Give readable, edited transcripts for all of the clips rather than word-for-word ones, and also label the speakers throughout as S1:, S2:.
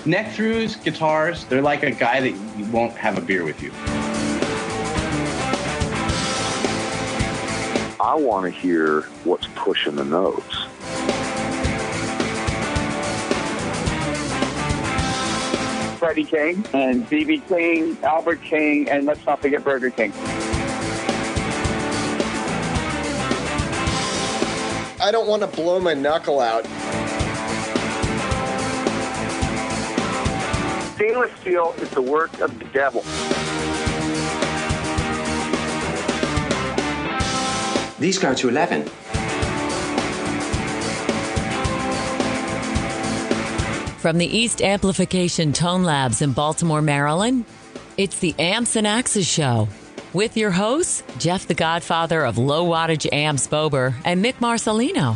S1: Neck-throughs, guitars, they're like a guy that you won't have a beer with you.
S2: I want to hear what's pushing the notes.
S3: Freddie King and B.B. King, Albert King, and let's not forget Burger King.
S4: I don't want to blow my knuckle out.
S3: Stainless steel is the work of the devil.
S5: These go to 11.
S6: From the East Amplification Tone Labs in Baltimore, Maryland, it's the Amps and Axes Show. With your hosts, Jeff the Godfather of Low Wattage Amps Bober and Mick Marcelino.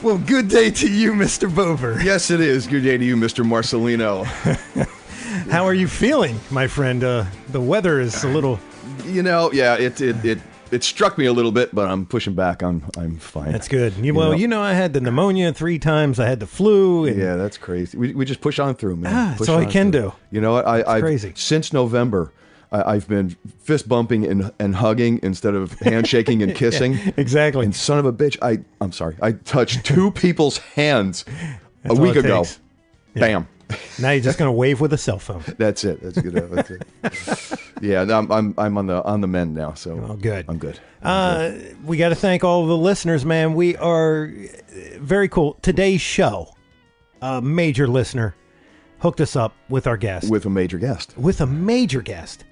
S7: Well, good day to you, Mr. Bober.
S8: Yes, it is. Good day to you, Mr. Marcelino.
S7: How are you feeling, my friend? The weather is a little...
S8: You know, yeah, it struck me a little bit, but I'm pushing back. I'm fine.
S7: That's good. I had the pneumonia 3 times. I had the flu. And...
S8: Yeah, that's crazy. We just push on through, man.
S7: That's all I can do.
S8: You know what? I've
S7: crazy.
S8: Since November, I've been fist bumping and hugging instead of handshaking and kissing.
S7: Yeah, exactly.
S8: And son of a bitch, I'm sorry. I touched 2 people's hands a week ago.
S7: Yeah.
S8: Bam.
S7: Now you're just going to wave with a cell phone.
S8: That's it. That's good. That's it. Yeah, no, I'm on the mend now. So
S7: good.
S8: I'm good.
S7: We got to thank all of the listeners, man. We are very cool. Today's show, a major listener hooked us up with our guest.
S8: With a major guest.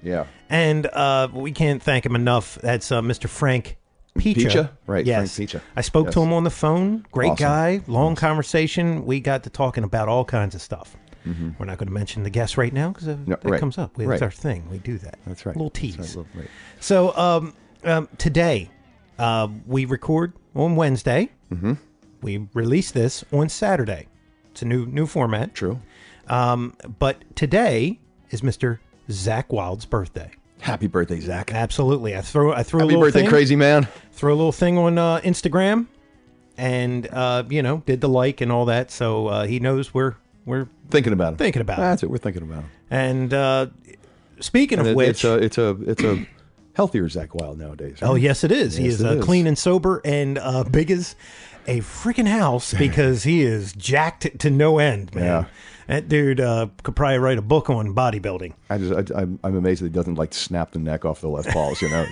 S8: Yeah.
S7: And we can't thank him enough. That's Mr. Frank Picha.
S8: Right,
S7: yes.
S8: Frank Picha.
S7: I spoke to him on the phone. Great
S8: Awesome.
S7: guy. Long conversation. We got to talking about all kinds of stuff. Mm-hmm. We're not going to mention the guest right now because that comes up. It's our thing. We do that.
S8: That's right.
S7: A little tease.
S8: That's right.
S7: So today, we record on Wednesday. Mm-hmm. We release this on Saturday. It's a new format.
S8: True.
S7: But today is Mr. Zach Wild's birthday.
S8: Happy birthday, Zach.
S7: Absolutely. I threw a
S8: Happy
S7: little
S8: birthday,
S7: thing,
S8: crazy man.
S7: Threw a little thing on Instagram, and did the like and all that. So he knows we're
S8: thinking about him.
S7: That's
S8: it. We're thinking about him.
S7: And speaking of which,
S8: it's a healthier Zach Wild nowadays. Right?
S7: Oh yes, it is.
S8: Yes,
S7: he is clean and sober and big as a freaking house because he is jacked to no end, man.
S8: Yeah.
S7: That dude could probably write a book on bodybuilding.
S8: I'm amazed that he doesn't like snap the neck off the Les Pauls, you know.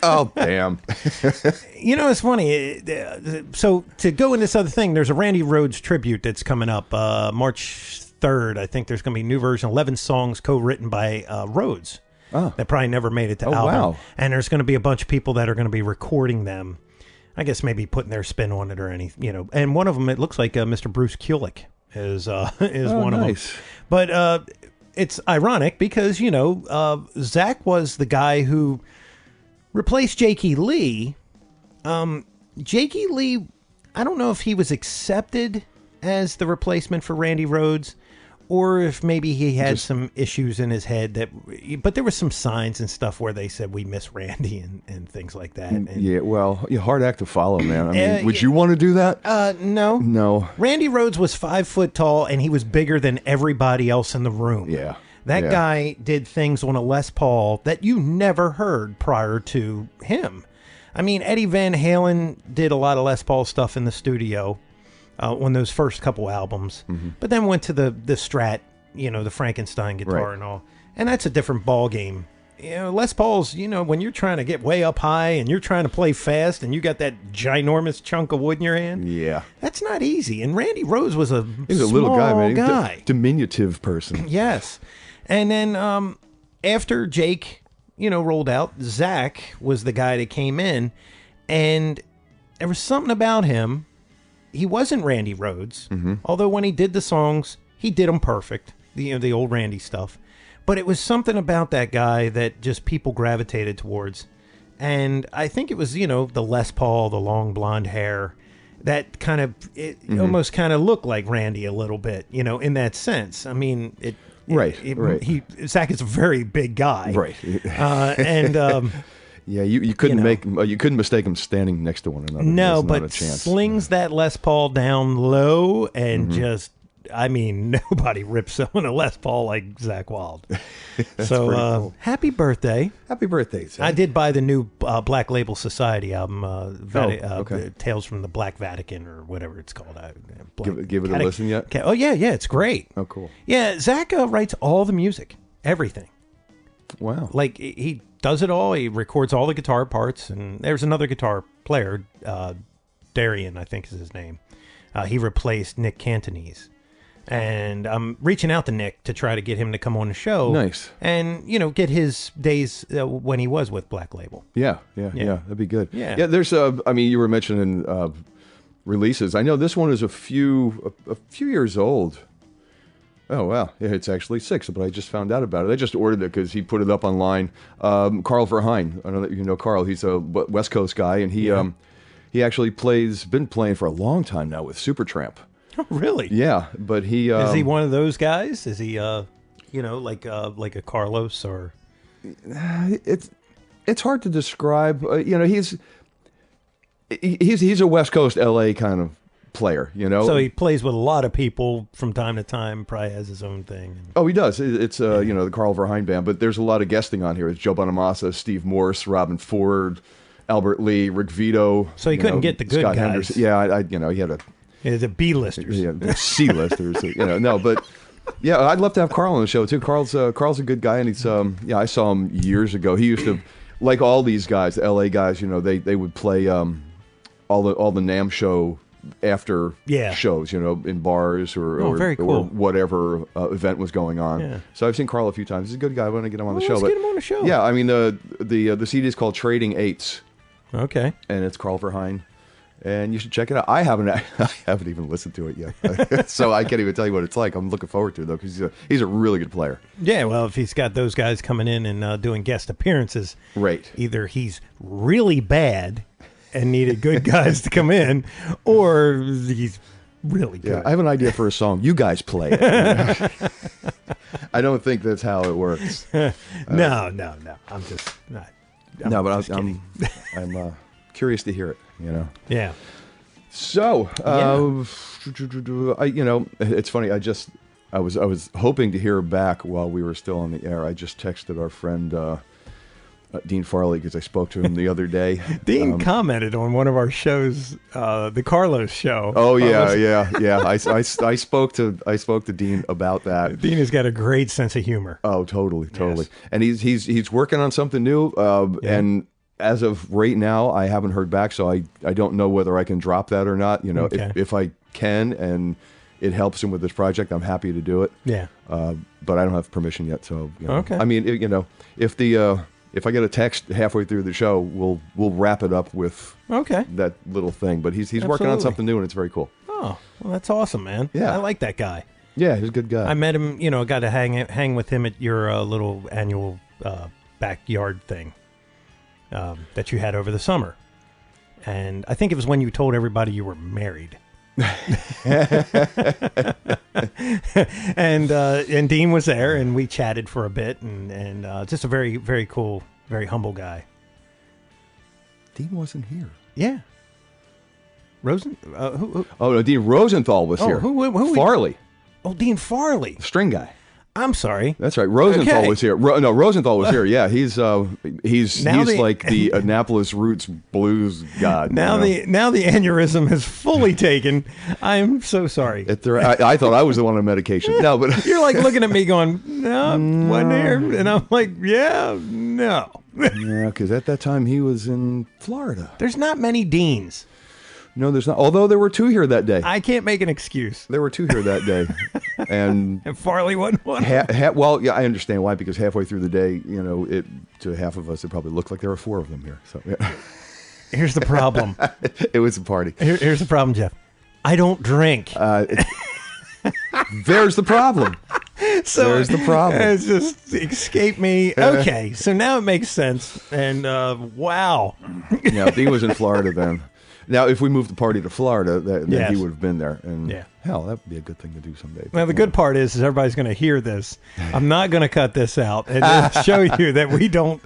S8: Oh, damn.
S7: It's funny. So to go in this other thing, there's a Randy Rhoads tribute that's coming up March 3rd. I think there's going to be a new version, 11 songs co-written by Rhoads.
S8: Oh.
S7: That probably never made it to album.
S8: Wow.
S7: And there's going to be a bunch of people that are going to be recording them. I guess maybe putting their spin on it or anything, And one of them, it looks like Mr. Bruce Kulick is one of them. But it's ironic because Zach was the guy who replaced Jakey Lee. Jakey Lee, I don't know if he was accepted as the replacement for Randy Rhoads, or if maybe he had some issues in his head but there were some signs and stuff where they said we miss Randy and things like that. And,
S8: yeah, well, hard act to follow, man. I mean, would you want to do that?
S7: No. Randy Rhoads was 5 foot tall and he was bigger than everybody else in the room.
S8: Yeah.
S7: That guy did things on a Les Paul that you never heard prior to him. I mean, Eddie Van Halen did a lot of Les Paul stuff in the studio. On those first couple albums, but then went to the Strat, the Frankenstein guitar and all, and that's a different ball game. Les Paul's, when you're trying to get way up high and you're trying to play fast and you got that ginormous chunk of wood in your hand, that's not easy. And Randy Rhoads was a
S8: little guy, man, diminutive person.
S7: Yes, and then after Jake, rolled out, Zach was the guy that came in, and there was something about him. He wasn't Randy Rhoads, although when he did the songs, he did them perfect, the old Randy stuff. But it was something about that guy that just people gravitated towards. And I think it was, the Les Paul, the long blonde hair, that kind of, almost kind of looked like Randy a little bit, in that sense. I mean,
S8: Right.
S7: Zach is a very big guy.
S8: Right. Yeah, you couldn't you couldn't mistake them standing next to one another.
S7: No,
S8: There's
S7: but
S8: not a chance.
S7: Slings that Les Paul down low and just I mean, nobody rips on a Les Paul like Zach Wild. So,
S9: cool.
S7: happy birthday.
S9: Happy birthday, Zach.
S7: I did buy the new Black Label Society album,
S9: okay.
S7: Tales from the Black Vatican, or whatever it's called.
S8: Give it a listen yet?
S7: Oh, yeah, it's great.
S8: Oh, cool.
S7: Yeah, Zach writes all the music, everything.
S8: Wow.
S7: Like, he does it all. He records all the guitar parts, and there's another guitar player, Darian, I think is his name. He replaced Nick Cantonese. And I'm reaching out to Nick to try to get him to come on the show.
S8: Nice.
S7: And, get his days when he was with Black Label.
S8: Yeah. That'd be good.
S7: Yeah.
S8: There's, you were mentioning releases. I know this one is a few years old. Oh, wow. Yeah, it's actually 6, but I just found out about it. I just ordered it because he put it up online. Carl Verheyen. I know that you know Carl. He's a West Coast guy, and he actually been playing for a long time now with Supertramp.
S7: Oh, really?
S8: Yeah, but he...
S7: is he one of those guys? Is he, like a Carlos or...
S8: It's hard to describe. He's a West Coast LA kind of player,
S7: So he plays with a lot of people from time to time, probably has his own thing.
S8: Oh, he does. It's the Carl Verheyen band, but there's a lot of guesting on here. It's Joe Bonamassa, Steve Morse, Robin Ford, Albert Lee, Rick Vito.
S7: So he couldn't get the good
S8: Scott
S7: guys.
S8: Henderson. Yeah, he had
S7: the B-listers.
S8: Yeah, the C-listers. No, but yeah, I'd love to have Carl on the show too. Carl's a good guy, and he's I saw him years ago. He used to, like all these guys, the LA guys, they would play all the NAMM show after shows, in bars or
S7: very cool.
S8: or whatever event was going on.
S7: Yeah.
S8: So I've seen Carl a few times. He's a good guy. I want to get him on the show.
S7: Let's get him on the show.
S8: Yeah, I mean the CD is called Trading Eights.
S7: Okay.
S8: And it's Carl Verheyen. And you should check it out. I haven't even listened to it yet, so I can't even tell you what it's like. I'm looking forward to it though, because he's a really good player.
S7: Yeah, well, if he's got those guys coming in and doing guest appearances,
S8: right?
S7: Either he's really bad and needed good guys to come in, or he's really good.
S8: Yeah, I have an idea for a song. You guys play it. I don't think that's how it works.
S7: No. I'm just not.
S8: I'm curious to hear it.
S7: Yeah.
S8: So, it's funny. I was hoping to hear back while we were still on the air. I just texted our friend Dean Farley because I spoke to him the other day.
S7: Dean commented on one of our shows, the Carlos show.
S8: Oh yeah. I spoke to Dean about that.
S7: Dean has got a great sense of humor.
S8: Oh, totally.
S7: Yes.
S8: And he's working on something new. And as of right now, I haven't heard back, so I don't know whether I can drop that or not.
S7: Okay.
S8: If I can and it helps him with this project, I'm happy to do it.
S7: Yeah.
S8: But I don't have permission yet, so
S7: okay.
S8: I mean, if I get a text halfway through the show, we'll wrap it up with that little thing. But he's working on something new, and it's very cool.
S7: Oh, well, that's awesome, man.
S8: Yeah,
S7: I like that guy.
S8: Yeah, he's a good guy.
S7: I met him. Got to hang with him at your little annual backyard thing that you had over the summer, and I think it was when you told everybody you were married. and Dean was there, and we chatted for a bit, and just a very, very cool, very humble guy.
S8: Dean wasn't here.
S7: Yeah. who?
S8: Oh no, Dean Rosenthal was here.
S7: Who?
S8: Farley.
S7: Dean Farley,
S8: string guy.
S7: I'm sorry.
S8: That's right. Rosenthal was here. No, Rosenthal was here. Yeah, he's like the Annapolis roots blues god.
S7: Now the aneurysm has fully taken. I'm so sorry.
S8: I thought I was the one on medication. No, but
S7: you're like looking at me going, no, wasn't here, and I'm like, yeah, no.
S8: Yeah, because at that time he was in Florida.
S7: There's not many Deans.
S8: No, there's not. Although there were 2 here that day.
S7: I can't make an excuse.
S8: There were 2 here that day. And
S7: Farley wasn't one.
S8: Well, yeah, I understand why, because halfway through the day, to half of us, it probably looked like there were 4 of them here. So yeah.
S7: Here's the problem.
S8: It was a party.
S7: Here's the problem, Jeff. I don't drink.
S8: There's the problem.
S7: So
S8: there's the problem.
S7: It's just escaped me. Okay, so now it makes sense. And wow.
S8: Yeah, Dean was in Florida then. Now, if we moved the party to Florida, then he would have been there. And hell, that would be a good thing to do someday.
S7: Now, the good part is everybody's going to hear this. I'm not going to cut this out and just show you that we don't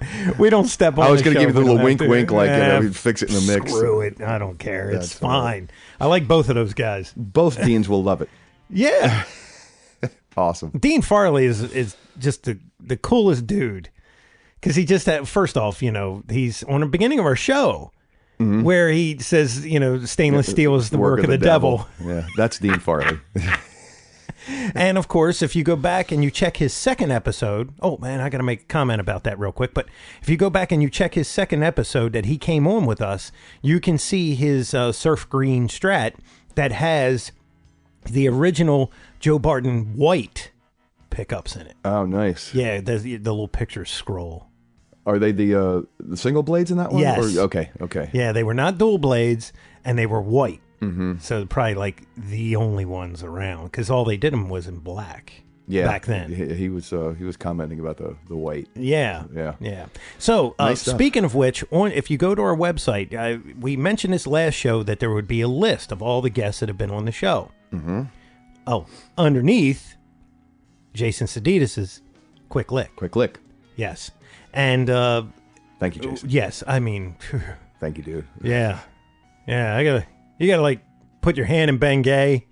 S7: step on.
S8: I was going to give you the little wink, like
S7: we'd
S8: fix it in the mix.
S7: Screw it. I don't care. It's fine. I like both of those guys.
S8: Both Deans will love it.
S7: Yeah.
S8: Awesome.
S7: Dean Farley is just the coolest dude. Because he just had, first off, he's on the beginning of our show where he says, stainless steel is the work of the devil.
S8: Yeah, that's Dean Farley.
S7: And of course, if you go back and you check his second episode, oh man, I got to make a comment about that real quick. But if you go back and you check his second episode that he came on with us, you can see his surf green Strat that has the original Joe Barton white pickups in it.
S8: Oh, nice.
S7: Yeah, the little picture scroll.
S8: Are they the single blades in that one?
S7: Yes.
S8: Okay.
S7: Yeah, they were not dual blades, and they were white. Mm-hmm. So probably like the only ones around, because all they did them was in black.
S8: Yeah,
S7: back then
S8: he was commenting about the white.
S7: Yeah. So
S8: nice
S7: speaking of which, if you go to our website, we mentioned this last show that there would be a list of all the guests that have been on the show. Mm-hmm. Oh, underneath Jason Sudeikis's Quick Lick. Yes, and
S8: thank you, Jason.
S7: Yes, I mean,
S8: thank you, dude.
S7: Yeah. You gotta like put your hand in Bengay,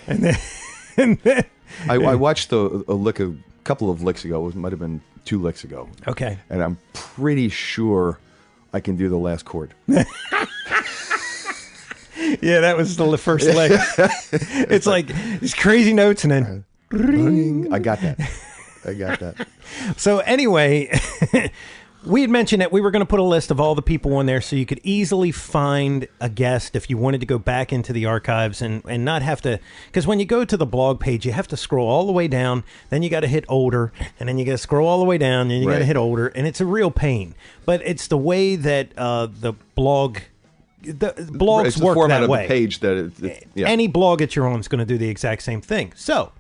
S7: and then
S8: I watched a couple of licks ago. It might have been 2 licks ago.
S7: Okay,
S8: and I'm pretty sure I can do the last chord.
S7: Yeah, that was the first lick. It's like these crazy notes, and then
S8: I got that.
S7: So anyway. We had mentioned that we were going to put a list of all the people on there so you could easily find a guest if you wanted to go back into the archives and not have to, because when you go to the blog page, you have to scroll all the way down, then you got to hit older, and then you got to scroll all the way down, and you got to hit older, and it's a real pain. But it's the way that the blogs
S8: it's the
S7: work
S8: format
S7: that
S8: of
S7: way.
S8: The page that
S7: Any blog that you're on is going to do the exact same thing. So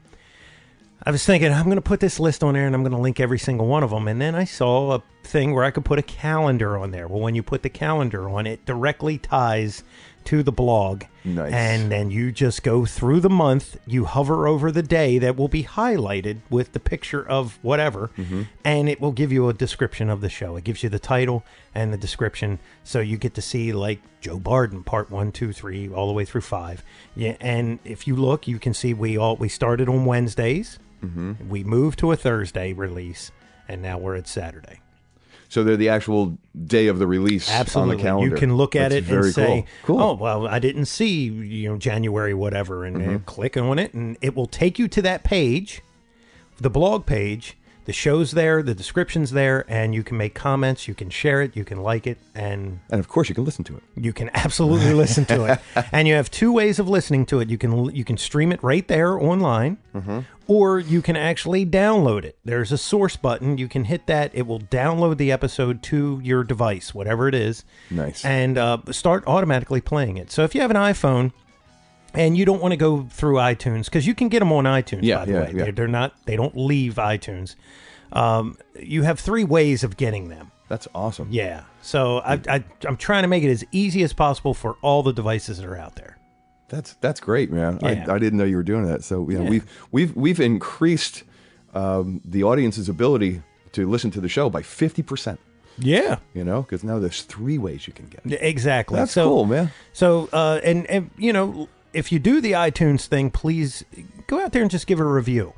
S7: I was thinking, I'm going to put this list on there, and I'm going to link every single one of them. And then I saw a thing where I could put a calendar on there. Well, when you put the calendar on, it directly ties to the blog.
S8: Nice.
S7: And then you just go through the month. You hover over the day that will be highlighted with the picture of whatever, and it will give you a description of the show. It gives you the title and the description, so you get to see like Joe Barton, part 1, 2, 3, all the way through 5. Yeah, and if you look, you can see we started on Wednesdays. We moved to a Thursday release, and now we're at Saturday.
S8: So they're the actual day of the release.
S7: Absolutely.
S8: On the calendar.
S7: You can look at it and say,
S8: cool.
S7: Oh, well, I didn't see January whatever, and click on it, and it will take you to that page, the blog page. The show's there, the description's there, and you can make comments, you can share it, you can like it, and
S8: of course you can listen to it.
S7: You can absolutely listen to it. And you have 2 ways of listening to it. You can stream it right there online, or you can actually download it. There's a source button. You can hit that. It will download the episode to your device, whatever it is.
S8: Nice.
S7: And start automatically playing it. So if you have an iPhone and you don't want to go through iTunes, because you can get them on iTunes, by the way.
S8: Yeah.
S7: They don't leave iTunes. You have 3 ways of getting them.
S8: That's awesome.
S7: Yeah. So I'm trying to make it as easy as possible for all the devices that are out there.
S8: That's great, man.
S7: Yeah.
S8: I didn't know you were doing that. So we've increased the audience's ability to listen to the show by 50%.
S7: Yeah.
S8: Because now there's 3 ways you can get it.
S7: Exactly.
S8: That's cool, man.
S7: So and if you do the iTunes thing, please go out there and just give it a review.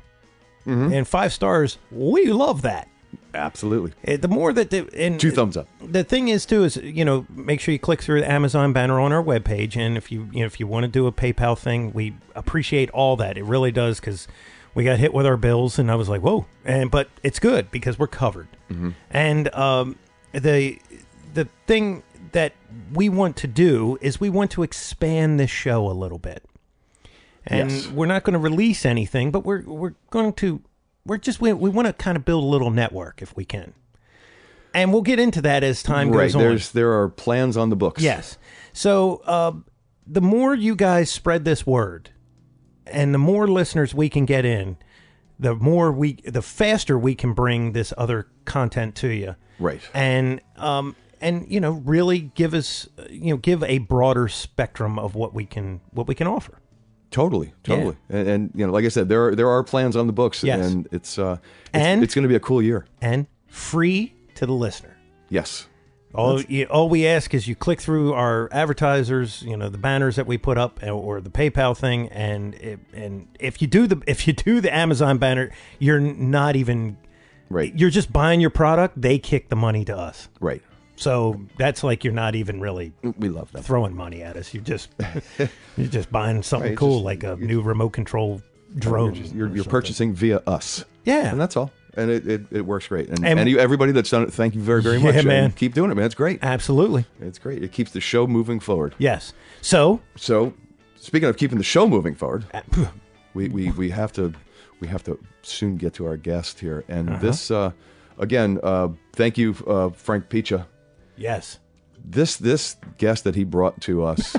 S7: And 5 stars, we love that.
S8: Absolutely.
S7: The more that
S8: 2 thumbs up.
S7: The thing is too is make sure you click through the Amazon banner on our webpage, and if you want to do a PayPal thing, we appreciate all that. It really does, because we got hit with our bills, and I was like, whoa, but it's good because we're covered. And the thing that we want to do is we want to expand this show a little bit. And we're not going to release anything, but we want to kind of build a little network if we can. And we'll get into that as time goes on.
S8: There are plans on the books.
S7: Yes. So the more you guys spread this word, and the more listeners we can get in, the faster we can bring this other content to you.
S8: Right.
S7: And really give us give a broader spectrum of what we can offer.
S8: Totally. Yeah. And like I said, there are plans on the books, and it's going to be a cool year.
S7: And free to the listener.
S8: Yes.
S7: All we ask is you click through our advertisers, the banners that we put up, or the PayPal thing, and if you do the Amazon banner, you're not even
S8: right.
S7: You're just buying your product. They kick the money to us.
S8: Right.
S7: So that's like you're not even really
S8: we love them.
S7: Throwing money at us. You're just buying something cool, like a new remote control drone.
S8: You're purchasing via us.
S7: Yeah,
S8: and that's all. And it works great. And everybody that's done it, thank you very, very much.
S7: Yeah, man.
S8: And keep doing it, man. It's great.
S7: Absolutely.
S8: It's great. It keeps the show moving forward.
S7: Yes. So
S8: speaking of keeping the show moving forward, we have to soon get to our guest here. And this again, thank you, Frank Picha.
S7: Yes.
S8: This guest that he brought to us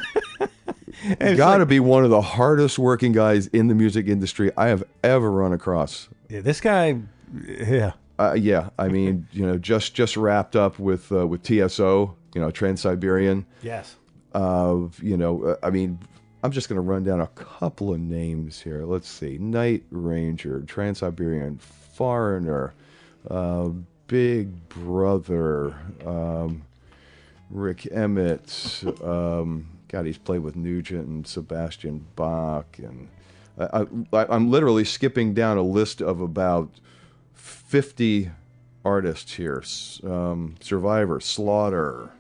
S8: got to be one of the hardest working guys in the music industry I have ever run across.
S7: Yeah, this guy. Yeah.
S8: Yeah. I mean, just wrapped up with TSO, Trans-Siberian.
S7: Yes.
S8: I mean, I'm just going to run down a couple of names here. Let's see. Night Ranger, Trans-Siberian, Foreigner, Big Brother, Rick Emmett. God, he's played with Nugent and Sebastian Bach. And I'm literally skipping down a list of about 50 artists here. Survivor, Slaughter,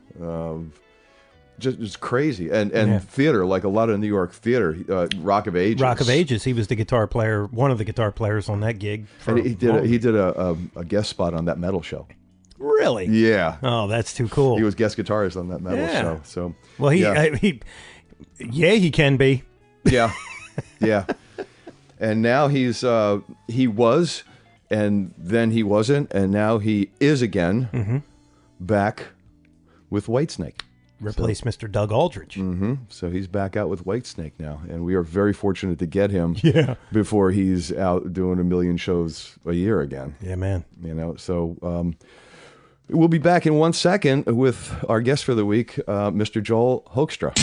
S8: just crazy. And theater, like a lot of New York theater, Rock of Ages.
S7: Rock of Ages. He was the guitar player, one of the guitar players on that gig.
S8: And he did a guest spot on that metal show.
S7: Really?
S8: Yeah.
S7: Oh, that's too cool.
S8: He was guest guitarist on that metal show. So
S7: well, he can be.
S8: Yeah. Yeah. And now he was, and then he wasn't, and now he is again back with Whitesnake.
S7: Replace Mr. Doug Aldrich.
S8: Mm-hmm. So he's back out with Whitesnake now, and we are very fortunate to get him before he's out doing 1 million shows a year again.
S7: Yeah, man.
S8: So we'll be back in 1 second with our guest for the week, Mr. Joel Hoekstra.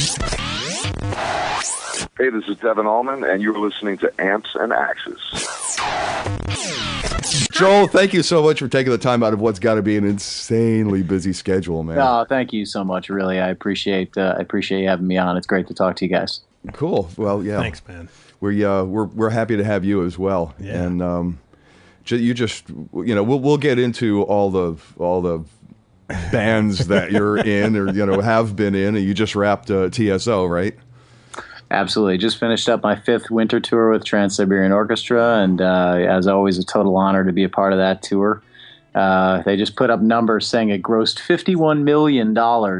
S2: Hey, this is Devin Allman, and you're listening to Amps and Axes.
S8: Joel, thank you so much for taking the time out of what's got to be an insanely busy schedule, man.
S10: No, thank you so much. Really, I appreciate you having me on. It's great to talk to you guys.
S8: Cool. Well, yeah.
S7: Thanks, man.
S8: We're happy to have you as well.
S7: Yeah.
S8: And you just we'll get into all the bands that you're in or have been in, and you just wrapped TSO, right?
S10: Absolutely. Just finished up my 5th winter tour with Trans-Siberian Orchestra, and as always, a total honor to be a part of that tour. They just put up numbers saying it grossed $51 million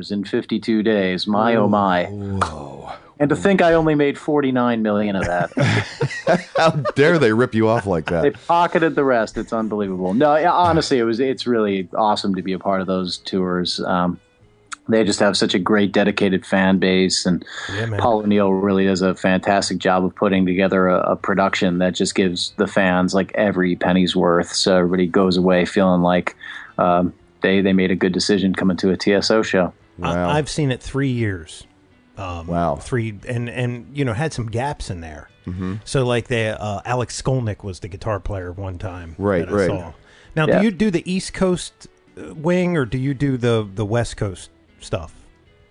S10: in 52 days. My, oh my.
S8: Whoa.
S10: And to think I only made $49 million of that.
S8: How dare they rip you off like that?
S10: They pocketed the rest. It's unbelievable. No, honestly, it's really awesome to be a part of those tours. They just have such a great dedicated fan base, and Paul O'Neill really does a fantastic job of putting together a production that just gives the fans like every penny's worth. So everybody goes away feeling like they made a good decision coming to a TSO show.
S8: Wow.
S7: I've seen it 3 years.
S8: Wow.
S7: 3 and had some gaps in there.
S8: Mm-hmm.
S7: So like Alex Skolnick was the guitar player one time.
S8: Right.
S7: Saw. Now, do you do the East Coast wing, or do you do the West Coast stuff?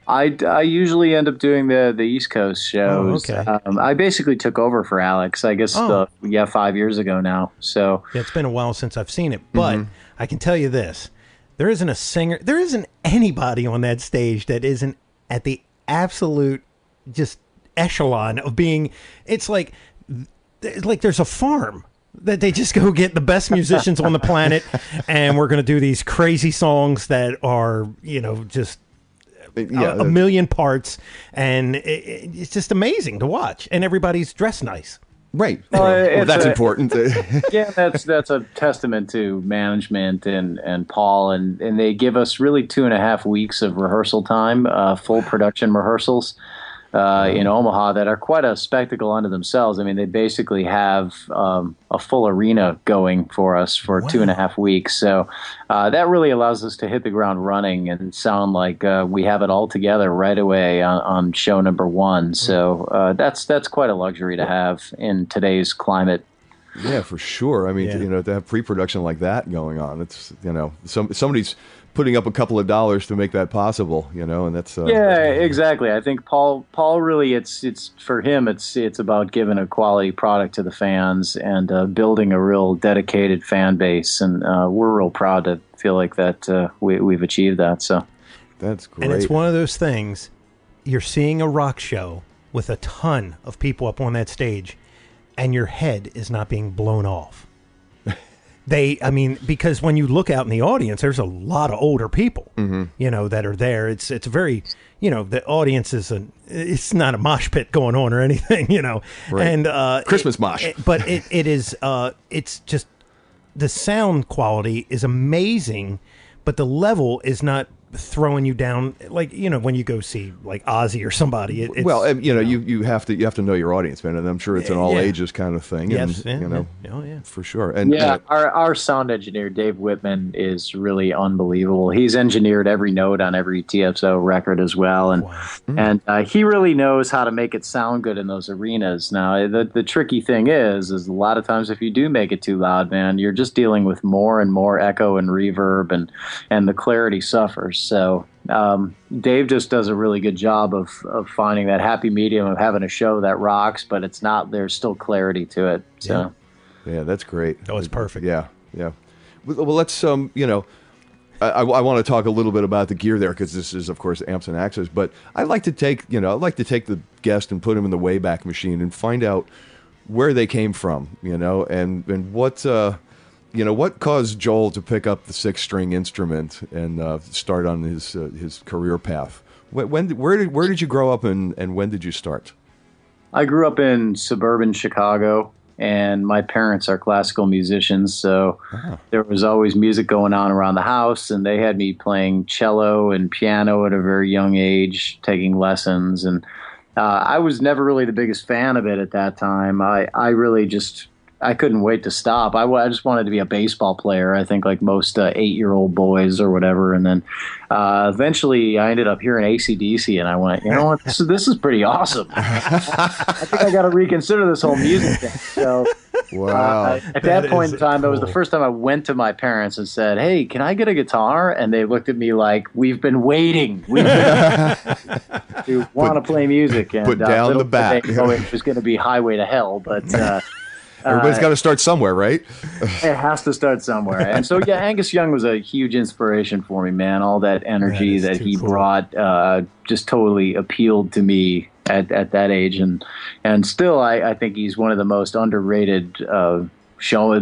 S10: I usually end up doing the East Coast shows.
S7: Oh, okay.
S10: I basically took over for Alex, I guess, 5 years ago now. So
S7: it's been a while since I've seen it, but I can tell you this: there isn't a singer, there isn't anybody on that stage that isn't at the absolute just echelon of being. It's like there's a farm that they just go get the best musicians on the planet, and we're going to do these crazy songs that are just. A million parts, and it's just amazing to watch, and everybody's dressed nice.
S8: Right. Well, that's important.
S10: Yeah, that's a testament to management and Paul, and they give us really 2.5 weeks of rehearsal time, full production rehearsals in Omaha that are quite a spectacle unto themselves. I mean, they basically have a full arena going for us for 2.5 weeks. So that really allows us to hit the ground running and sound like we have it all together right away on show number 1. So that's quite a luxury to have in today's climate.
S8: Yeah, for sure. I mean, to have pre-production like that going on, it's somebody's putting up a couple of dollars to make that possible, and that's
S10: exactly. I think Paul really, it's for him, it's about giving a quality product to the fans and building a real dedicated fan base, and we're real proud to feel like that we've achieved that. So
S8: that's great.
S7: And it's one of those things, you're seeing a rock show with a ton of people up on that stage, and your head is not being blown off. Because when you look out in the audience, there's a lot of older people, that are there. It's very, the audience it's not a mosh pit going on or anything,
S8: Right.
S7: And
S8: Christmas mosh.
S7: But it is, it's just, the sound quality is amazing, but the level is not throwing you down like when you go see like Ozzy or somebody.
S8: You have to know your audience, man, and I'm sure it's an all ages kind of thing.
S7: Yes,
S8: for sure. And
S10: our sound engineer Dave Whitman is really unbelievable. He's engineered every note on every TSO record as well, and he really knows how to make it sound good in those arenas. Now the tricky thing is a lot of times if you do make it too loud, man, you're just dealing with more and more echo and reverb, and the clarity suffers. So Dave just does a really good job of finding that happy medium of having a show that rocks, but it's not, there's still clarity to it. So
S8: yeah, that's great.
S7: Oh, it's perfect.
S8: Yeah. Well, let's I want to talk a little bit about the gear there, because this is, of course, Amps and Axes. But I like to take the guest and put him in the Wayback Machine and find out where they came from, and what. What caused Joel to pick up the 6-string instrument and start on his career path? Where did you grow up and when did you start?
S10: I grew up in suburban Chicago, and my parents are classical musicians, so there was always music going on around the house, and they had me playing cello and piano at a very young age, taking lessons, and I was never really the biggest fan of it at that time. I really just... I couldn't wait to stop. I just wanted to be a baseball player, I think, like most 8-year-old boys or whatever. And then eventually I ended up hearing AC/DC, and I went, you know what, this is pretty awesome. I think I got to reconsider this whole music thing. So
S8: wow.
S10: At that point in time, that was the first time I went to my parents and said, hey, can I get a guitar? And they looked at me like, we've been waiting. To want to play music. And,
S8: put down the bat.
S10: It was going to be Highway to Hell, but...
S8: Everybody's got to start somewhere, right?
S10: It has to start somewhere. And so, Angus Young was a huge inspiration for me, man. All that energy that he brought just totally appealed to me at that age. And still, I think he's one of the most underrated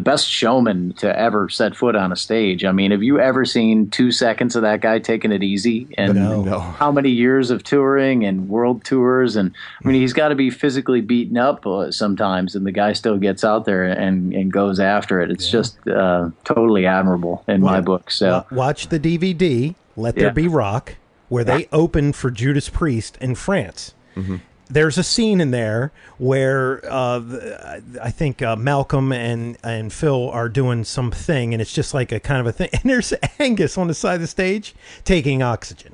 S10: best showman to ever set foot on a stage. I mean, have you ever seen 2 seconds of that guy taking it easy? And how many years of touring and world tours? And I mean, he's got to be physically beaten up sometimes, and the guy still gets out there and goes after it. It's just totally admirable in my book. So
S7: watch the DVD, Let There Be Rock, where they opened for Judas Priest in France. Mm-hmm. There's a scene in there where I think Malcolm and Phil are doing something, and it's just like a kind of a thing. And there's Angus on the side of the stage taking oxygen.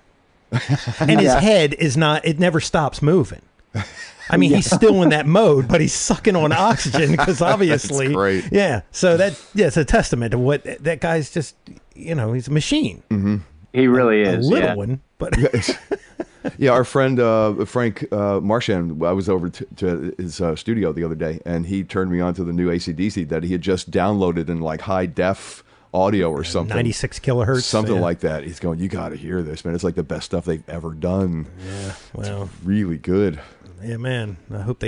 S7: And his head is not, it never stops moving. I mean, he's still in that mode, but he's sucking on oxygen because obviously.
S8: That's great.
S7: Yeah. So it's a testament to what that guy's just, he's a machine.
S8: Mm-hmm.
S10: He really is.
S7: A little one, but.
S8: Yeah, our friend Frank Marchand, I was over to his studio the other day, and he turned me on to the new AC/DC that he had just downloaded in like high def audio or something.
S7: 96 kilohertz.
S8: Something like that. He's going, you got to hear this, man. It's like the best stuff they've ever done.
S7: Yeah, well.
S8: It's really good.
S7: Yeah, man. I hope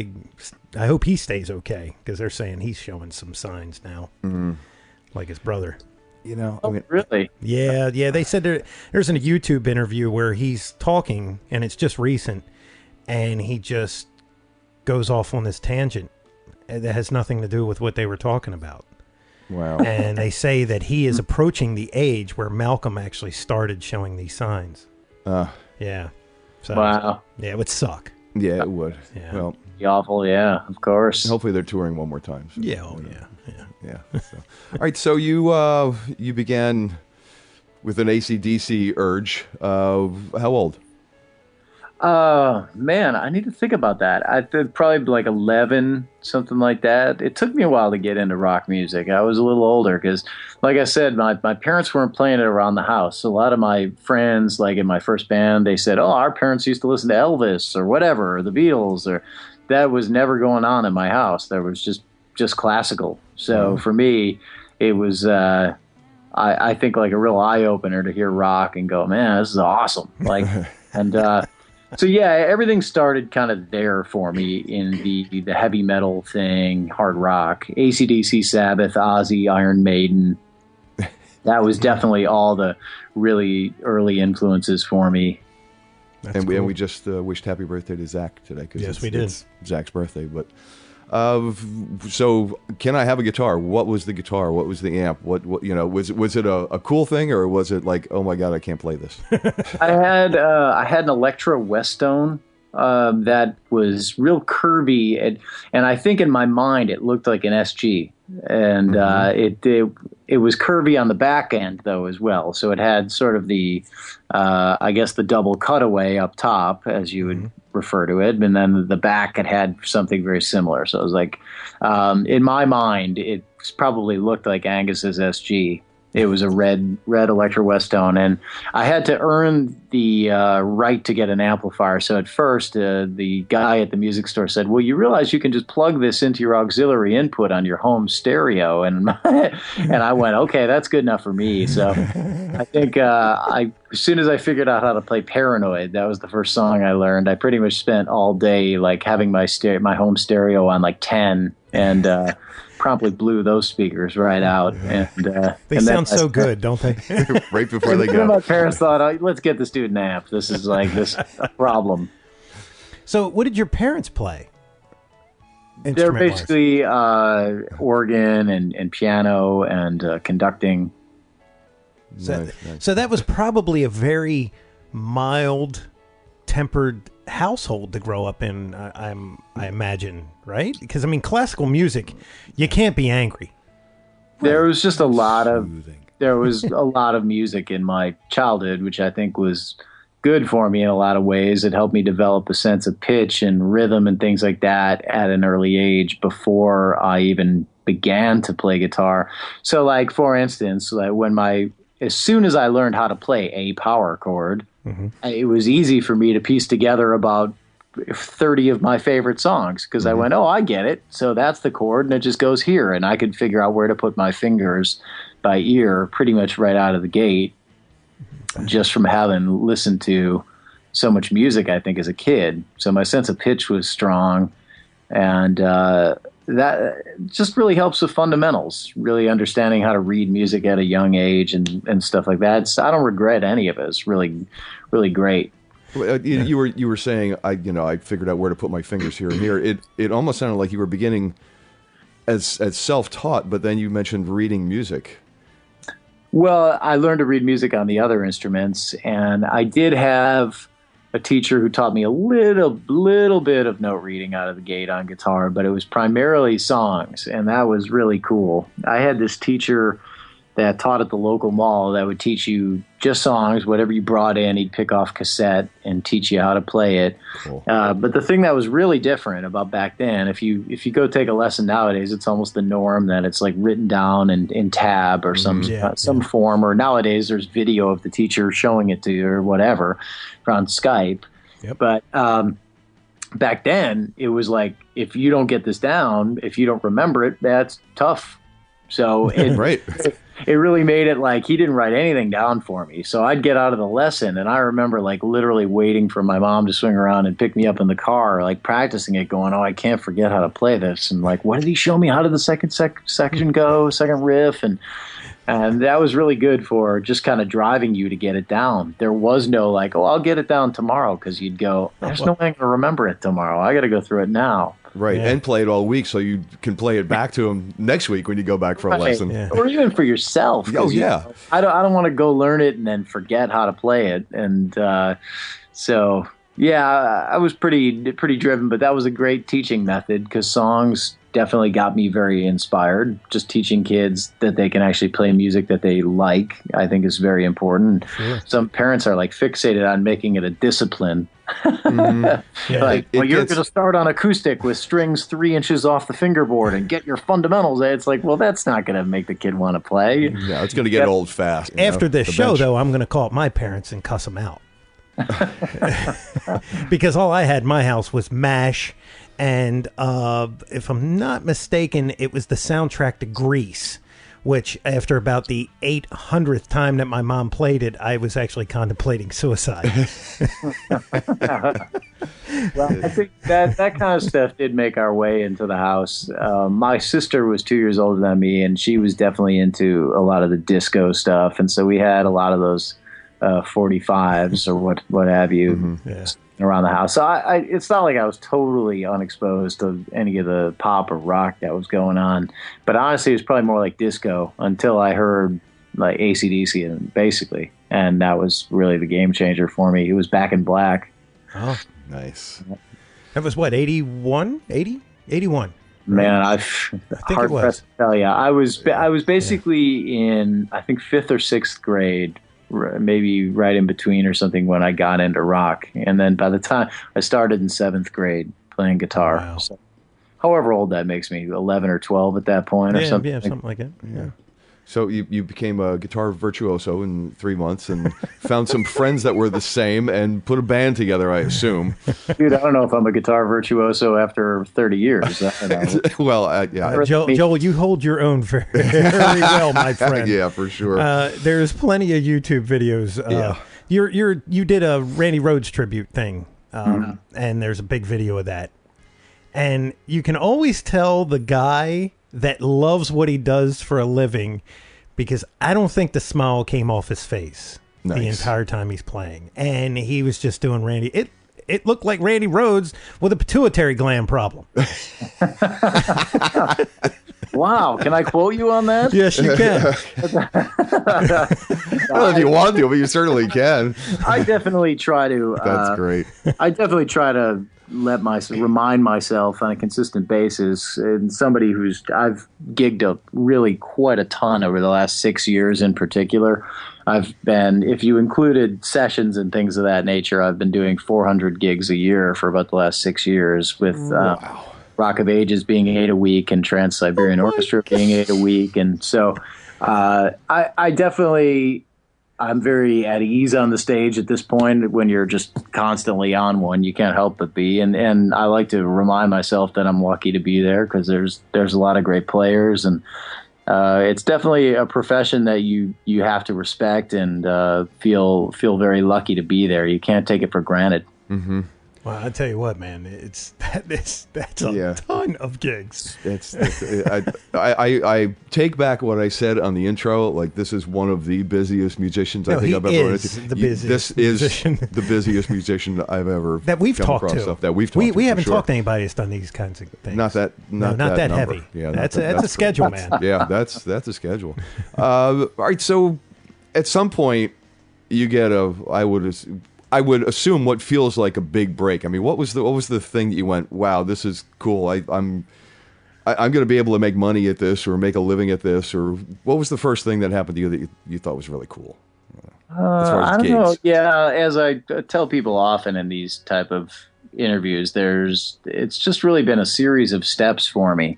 S7: he stays okay, because they're saying he's showing some signs now, like his brother.
S10: Really?
S7: Yeah. They said there's a YouTube interview where he's talking, and it's just recent, and he just goes off on this tangent that has nothing to do with what they were talking about.
S8: Wow.
S7: And they say that he is approaching the age where Malcolm actually started showing these signs. Yeah. So,
S10: wow.
S7: Yeah, it would suck.
S8: Yeah, it would.
S7: Yeah.
S8: Well,
S10: be awful. Yeah, of course.
S8: Hopefully they're touring one more time. So,
S7: yeah. Oh, yeah.
S8: So. All right. So you began with an AC/DC urge. How old?
S10: Man, I need to think about that. I think probably like 11, something like that. It took me a while to get into rock music. I was a little older because, like I said, my parents weren't playing it around the house. So a lot of my friends, like in my first band, they said, "Oh, our parents used to listen to Elvis or whatever, or the Beatles," or that was never going on in my house. There was just classical. So for me, it was. I think like a real eye opener to hear rock and go, man, this is awesome. Like, and so yeah, everything started kind of there for me in the heavy metal thing, hard rock, AC/DC, Sabbath, Ozzy, Iron Maiden. That was definitely all the really early influences for me.
S8: And we just wished happy birthday to Zach today.
S7: Yes, we did.
S8: It's Zach's birthday, but. So can I have a guitar? What was the guitar? What was the amp? What was it a cool thing, or was it like, oh my God, I can't play this?
S10: I had an Electra Westone that was real curvy, and I think in my mind it looked like an SG, and it was curvy on the back end though as well. So it had sort of the I guess the double cutaway up top, as you would refer to it, and then the back had something very similar. So it was like, in my mind, it probably looked like Angus's SG. It was a red Electra Westone, and I had to earn the right to get an amplifier. So at first, the guy at the music store said, "Well, you realize you can just plug this into your auxiliary input on your home stereo," and and I went, "Okay, that's good enough for me." So I think as soon as I figured out how to play Paranoid, that was the first song I learned. I pretty much spent all day like having my home stereo on like 10 and. Promptly blew those speakers right out, and
S7: they sound so good, don't they?
S8: Right before they go.
S10: My parents thought, "Oh, let's get this dude an amp. This is like this a problem."
S7: So, what did your parents play?
S10: They're basically organ and piano and conducting.
S7: So that was probably a very mild-tempered household to grow up in, I imagine, right? Because I mean, classical music, you can't be angry.
S10: There was just a lot of music in my childhood, which I think was good for me in a lot of ways. It helped me develop a sense of pitch and rhythm and things like that at an early age before I even began to play guitar. So, like for instance, like as soon as I learned how to play a power chord, it was easy for me to piece together about 30 of my favorite songs because I went, oh, I get it. So that's the chord and it just goes here. And I could figure out where to put my fingers by ear pretty much right out of the gate just from having listened to so much music, I think, as a kid. So my sense of pitch was strong. And that just really helps with fundamentals, really understanding how to read music at a young age and stuff like that. I don't regret any of it. It's really, really great.
S8: You were saying I figured out where to put my fingers here and here. It almost sounded like you were beginning as self-taught, but then you mentioned reading music.
S10: Well, I learned to read music on the other instruments, and I did have a teacher who taught me a little bit of note reading out of the gate on guitar, but it was primarily songs, and that was really cool. I had this teacher that taught at the local mall that would teach you just songs, whatever you brought in, he'd pick off cassette and teach you how to play it. Cool. But the thing that was really different about back then, if you go take a lesson nowadays, it's almost the norm that it's like written down in tab or some form, or nowadays there's video of the teacher showing it to you or whatever on Skype. Yep. But back then it was like, if you don't get this down, if you don't remember it, that's tough. So it really made it like he didn't write anything down for me. So I'd get out of the lesson, and I remember like literally waiting for my mom to swing around and pick me up in the car, like practicing it, going, oh, I can't forget how to play this. And like, what did he show me? How did the second section go? Second riff? And that was really good for just kind of driving you to get it down. There was no like, oh, I'll get it down tomorrow, because you'd go, there's no way I'm going to remember it tomorrow. I got to go through it now.
S8: Right, and play it all week so you can play it back to him next week when you go back for a lesson. Yeah.
S10: Or even for yourself.
S8: Oh, yeah.
S10: I don't want to go learn it and then forget how to play it. And so, yeah, I was pretty driven, but that was a great teaching method because songs definitely got me very inspired. Just teaching kids that they can actually play music that they like, I think is very important. Sure. Some parents are like fixated on making it a discipline.
S8: Mm-hmm.
S10: Yeah. Like, well, you're going to start on acoustic with strings 3 inches off the fingerboard and get your fundamentals. It's like, well, that's not going to make the kid want to play.
S8: No, it's going to get old fast.
S7: After this show, though, I'm going to call up my parents and cuss them out. Because all I had in my house was MASH, and if I'm not mistaken, it was the soundtrack to Grease, which after about the 800th time that my mom played it, I was actually contemplating suicide.
S10: Well, I think that kind of stuff did make our way into the house. My sister was 2 years older than me, and she was definitely into a lot of the disco stuff, and so we had a lot of those 45s or what have you around the house. So it's not like I was totally unexposed to any of the pop or rock that was going on. But honestly, it was probably more like disco until I heard like AC/DC and that was really the game changer for me. It was Back in Black.
S8: Oh, nice.
S7: That was what, 81? 80? 81.
S10: Man,
S7: I think
S10: hard
S7: it was.
S10: pressed to tell you. I was basically in, I think, 5th or 6th grade, maybe right in between or something, when I got into rock. And then by the time I started in 7th grade playing guitar.
S7: Wow.
S10: So, however old that makes me, 11 or 12 at that point or something.
S7: Yeah, something like that. Yeah.
S8: So you became a guitar virtuoso in 3 months and found some friends that were the same and put a band together, I assume.
S10: Dude, I don't know if I'm a guitar virtuoso after 30 years. I don't know.
S8: Well, yeah.
S7: Joel, you hold your own very well, my friend.
S8: Yeah, for sure.
S7: There's plenty of YouTube videos. You did a Randy Rhoads tribute thing, and there's a big video of that. And you can always tell the guy that loves what he does for a living, because I don't think the smile came off his face the entire time he's playing. And he was just doing Randy. It looked like Randy Rhoads with a pituitary gland problem.
S10: Wow, can I quote you on that?
S7: Yes, you can.
S8: I don't know if you want to, but you certainly can.
S10: I definitely try to.
S8: That's great.
S10: I definitely try to remind myself on a consistent basis, and somebody I've gigged really quite a ton over the last 6 years in particular. I've been, if you included sessions and things of that nature, I've been doing 400 gigs a year for about the last 6 years, with Rock of Ages being 8 a week and Trans-Siberian Orchestra being 8 a week. And so I definitely, I'm very at ease on the stage at this point. When you're just constantly on one, you can't help but be. And I like to remind myself that I'm lucky to be there, because there's a lot of great players, and it's definitely a profession that you have to respect and feel very lucky to be there. You can't take it for granted.
S8: Mm-hmm.
S7: Well, I tell you what, man, that's a ton of gigs.
S8: I take back what I said on the intro. Like, this is one of the busiest musicians I think I've ever run into. This is the busiest musician I've ever
S7: that we've talked to.
S8: Stuff that we've talked to.
S7: We haven't talked to anybody that's done these kinds of things.
S8: Not that
S7: heavy.
S8: Yeah,
S7: that's a schedule, man.
S8: Yeah, that's a schedule. All right, so at some point you get I would assume what feels like a big break. I mean, what was the thing that you went, wow, this is cool. I'm going to be able to make money at this, or make a living at this, or what was the first thing that happened to you that you thought was really cool? As far as
S10: I don't
S8: gigs?
S10: know. Yeah, as I tell people often in these type of interviews, it's just really been a series of steps for me.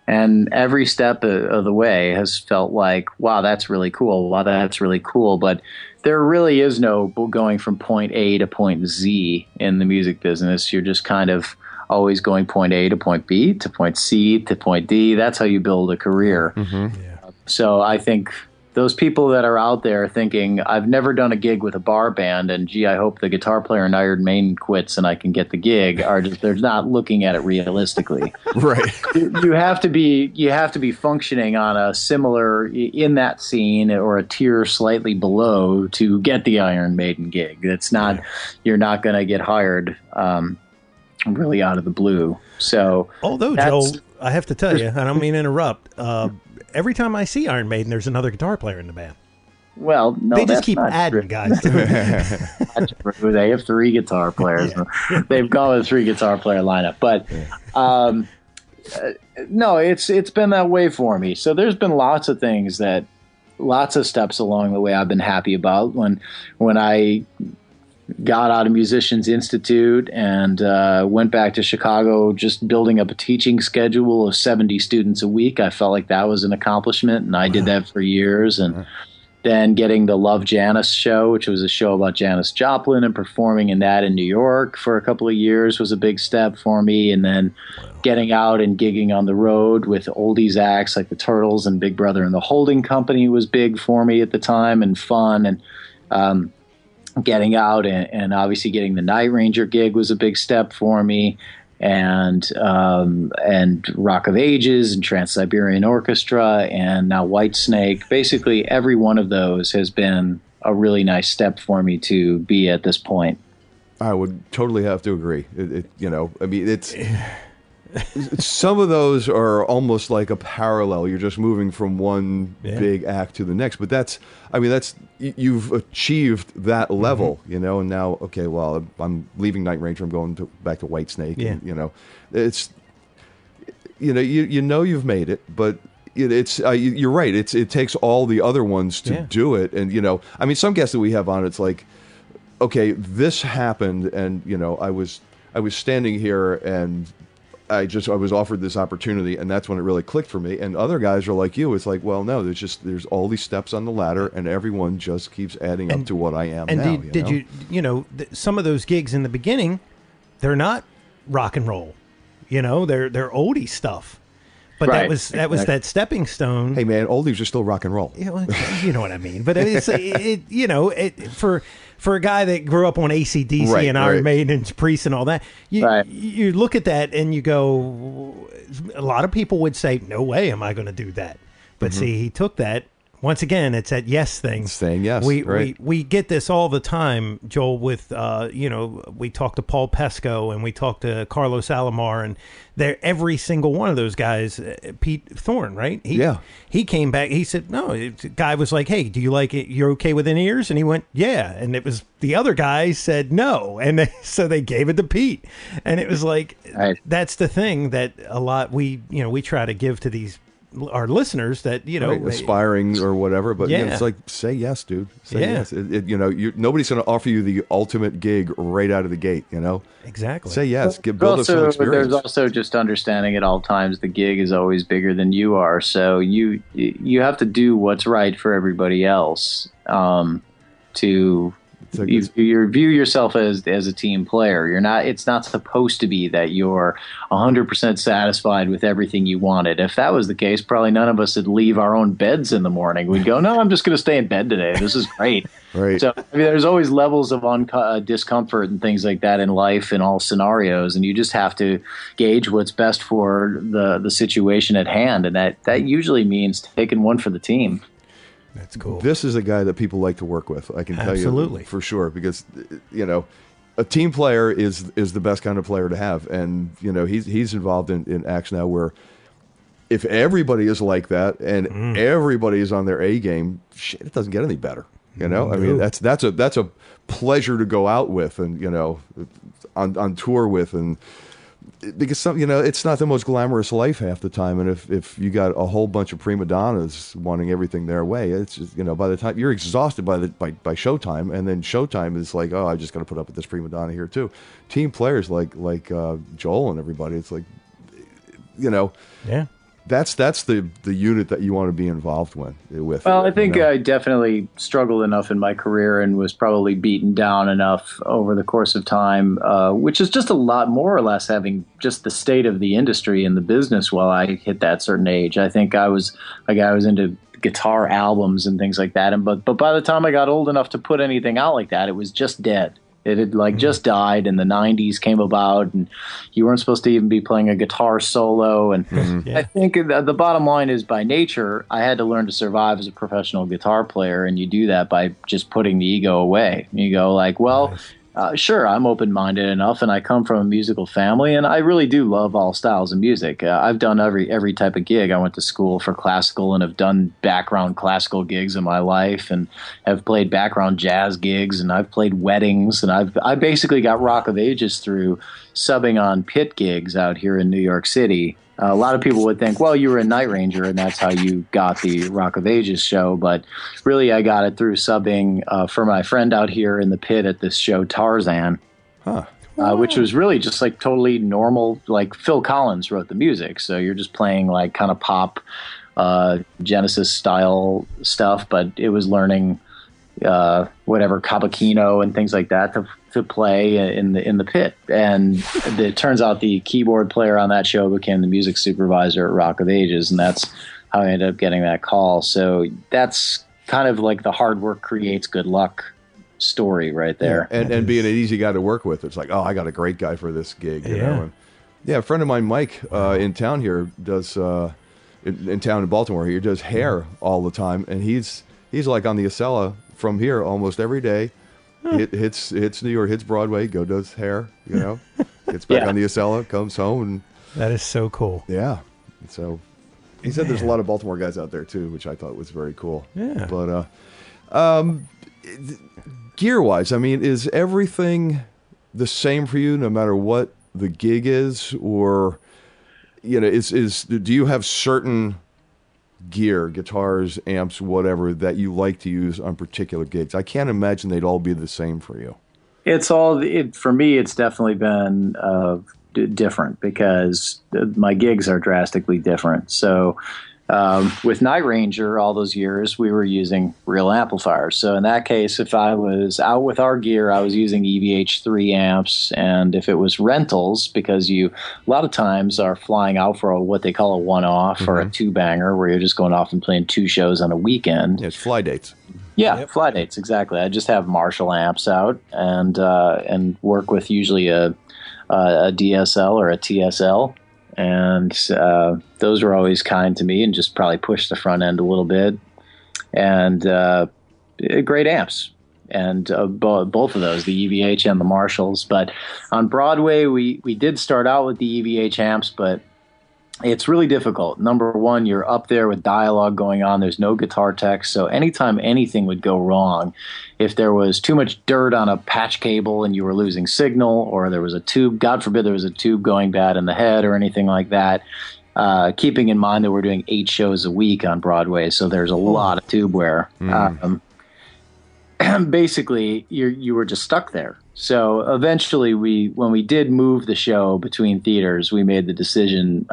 S10: And every step of the way has felt like, wow, that's really cool. Wow, that's really cool. But there really is no going from point A to point Z in the music business. You're just kind of always going point A to point B to point C to point D. That's how you build a career.
S8: Mm-hmm.
S7: Yeah.
S10: So I think those people that are out there thinking, I've never done a gig with a bar band, and gee, I hope the guitar player in Iron Maiden quits and I can get the gig, they're not looking at it realistically.
S8: Right.
S10: You have to be functioning on a similar, in that scene, or a tier slightly below to get the Iron Maiden gig. It's not, you're not going to get hired really out of the blue. So,
S7: although, Joel, I have to tell you, I don't mean to interrupt, every time I see Iron Maiden, there's another guitar player in the band.
S10: Well, no,
S7: they just keep adding guys to
S10: it. They have 3 guitar players. Yeah. They've gone with a 3 guitar player lineup. But no, it's been that way for me. So there's been lots of steps along the way I've been happy about. When I got out of Musicians Institute and went back to Chicago, just building up a teaching schedule of 70 students a week. I felt like that was an accomplishment, and I did that for years. And then getting the Love Janis show, which was a show about Janis Joplin, and performing in that in New York for a couple of years was a big step for me. And then getting out and gigging on the road with oldies acts like the Turtles and Big Brother and the Holding Company was big for me at the time, and fun. And getting out and obviously getting the Night Ranger gig was a big step for me, and Rock of Ages and Trans-Siberian Orchestra and now Whitesnake. Basically, every one of those has been a really nice step for me to be at this point.
S8: I would totally have to agree. It's some of those are almost like a parallel. You're just moving from one big act to the next. But that's you've achieved that level, and now, okay, well, I'm leaving Night Ranger. I'm going back to Whitesnake.
S7: Yeah.
S8: And, it's, you've made it, but it's you're right. It takes all the other ones to do it. And, some guests that we have on, it's like, okay, this happened, and, I was standing here and I was offered this opportunity, and that's when it really clicked for me. And other guys are like you. It's like, well, no, there's all these steps on the ladder, and everyone just keeps adding up to what I am now.
S7: And did you some of those gigs in the beginning, they're not rock and roll, they're oldie stuff. But
S10: right.
S7: that was that stepping stone.
S8: Hey man, oldies are still rock and roll.
S7: You know what I mean. But it's for a guy that grew up on AC/DC and Iron Maiden and Priest and all that, you look at that and you go, a lot of people would say, no way am I going to do that. But see, he took that. Once again, it's that yes thing.
S8: Saying yes.
S7: We get this all the time, Joel, with, we talk to Paul Pesco and we talk to Carlos Alomar, and every single one of those guys, Pete Thorne, right? He came back. He said, no, the guy was like, hey, do you like it? You're okay with in-ears? And he went, yeah. And it was the other guy said no. And so they gave it to Pete. And it was like, that's the thing that a lot we try to give to these our listeners that
S8: aspiring or whatever, but it's like, say yes, dude. Say yes. Nobody's going to offer you the ultimate gig right out of the gate.
S7: Exactly.
S8: Say yes. Build us some experience.
S10: There's also just understanding at all times the gig is always bigger than you are, so you have to do what's right for everybody else. You view yourself as a team player. It's not supposed to be that you're 100% satisfied with everything you wanted. If that was the case, probably none of us would leave our own beds in the morning. We'd go, no, I'm just going to stay in bed today. This is great.
S8: Right.
S10: So there's always levels of discomfort and things like that in life in all scenarios, and you just have to gauge what's best for the situation at hand, and that usually means taking one for the team.
S7: That's cool.
S8: This is a guy that people like to work with. I can tell you for sure, because a team player is the best kind of player to have, and he's involved in acts now where if everybody is like that and everybody is on their A game, shit, it doesn't get any better. I mean, that's a pleasure to go out with and on tour with, and because it's not the most glamorous life half the time, and if you got a whole bunch of prima donnas wanting everything their way, it's just, by the time you're exhausted by showtime, and then showtime is like, oh, I just got to put up with this prima donna here too. Team players like Joel and everybody, it's like, that's the unit that you want to be involved with.
S10: Well, I think I definitely struggled enough in my career and was probably beaten down enough over the course of time, which is just a lot more or less having just the state of the industry and the business while I hit that certain age. I think I was into guitar albums and things like that, but by the time I got old enough to put anything out like that, it was just dead. It had just died, and the 90s came about, and you weren't supposed to even be playing a guitar solo. And I think the bottom line is, by nature, I had to learn to survive as a professional guitar player, and you do that by just putting the ego away. You go like, well, sure, I'm open-minded enough, and I come from a musical family, and I really do love all styles of music. I've done every type of gig. I went to school for classical and have done background classical gigs in my life, and have played background jazz gigs, and I've played weddings, and I basically got Rock of Ages through subbing on pit gigs out here in New York City. A lot of people would think, well, you were a Night Ranger, and that's how you got the Rock of Ages show. But really, I got it through subbing for my friend out here in the pit at this show, Tarzan, which was really just like totally normal. Like Phil Collins wrote the music, so you're just playing like kind of pop Genesis style stuff, but it was learning whatever Cappuccino and things like that to play in the pit. And it turns out the keyboard player on that show became the music supervisor at Rock of Ages, and that's how I ended up getting that call. So that's kind of like the hard work creates good luck story right there.
S8: Yeah, and being an easy guy to work with, it's like, oh, I got a great guy for this gig, you know. And, a friend of mine, Mike, in town here does in town in Baltimore, he does hair all the time, and he's like on the Acela from here almost every day. Hits New York, hits Broadway, does hair, you know, gets back on the Acela, comes home, and
S7: that is so cool.
S8: Yeah, so he said there's a lot of Baltimore guys out there too, which I thought was very cool.
S7: Yeah,
S8: but gear wise, I mean, is everything the same for you no matter what the gig is, or you know, do you have certain gear, guitars, amps, whatever, that you like to use on particular gigs? I can't imagine they'd all be the same for you.
S10: For me, it's definitely been different because my gigs are drastically different. So with Night Ranger, all those years, we were using real amplifiers. So in that case, if I was out with our gear, I was using EVH3 amps. And if it was rentals, because you a lot of times are flying out for what they call a one-off or a two-banger, where you're just going off and playing 2 shows on a weekend.
S8: Yeah, it's fly dates.
S10: Yeah, fly dates, exactly. I just have Marshall amps out and work with usually a DSL or a TSL. And those were always kind to me and just probably pushed the front end a little bit. And great amps. And both of those, the EVH and the Marshalls. But on Broadway, we did start out with the EVH amps, but it's really difficult. Number one, you're up there with dialogue going on. There's no guitar text. So anytime anything would go wrong, if there was too much dirt on a patch cable and you were losing signal, or there was a tube, God forbid there was a tube going bad in the head or anything like that, keeping in mind that we're doing 8 shows a week on Broadway, so there's a lot of tube wear. Basically, you were just stuck there. So eventually, when we did move the show between theaters, we made the decision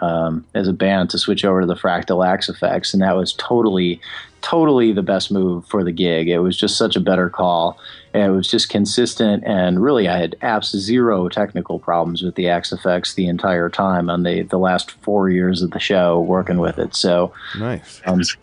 S10: as a band to switch over to the Fractal Axe effects, and that was totally the best move for the gig. It was just such a better call. And it was just consistent, and really I had zero technical problems with the Axe effects the entire time on the last 4 years of the show working with it. So
S8: nice.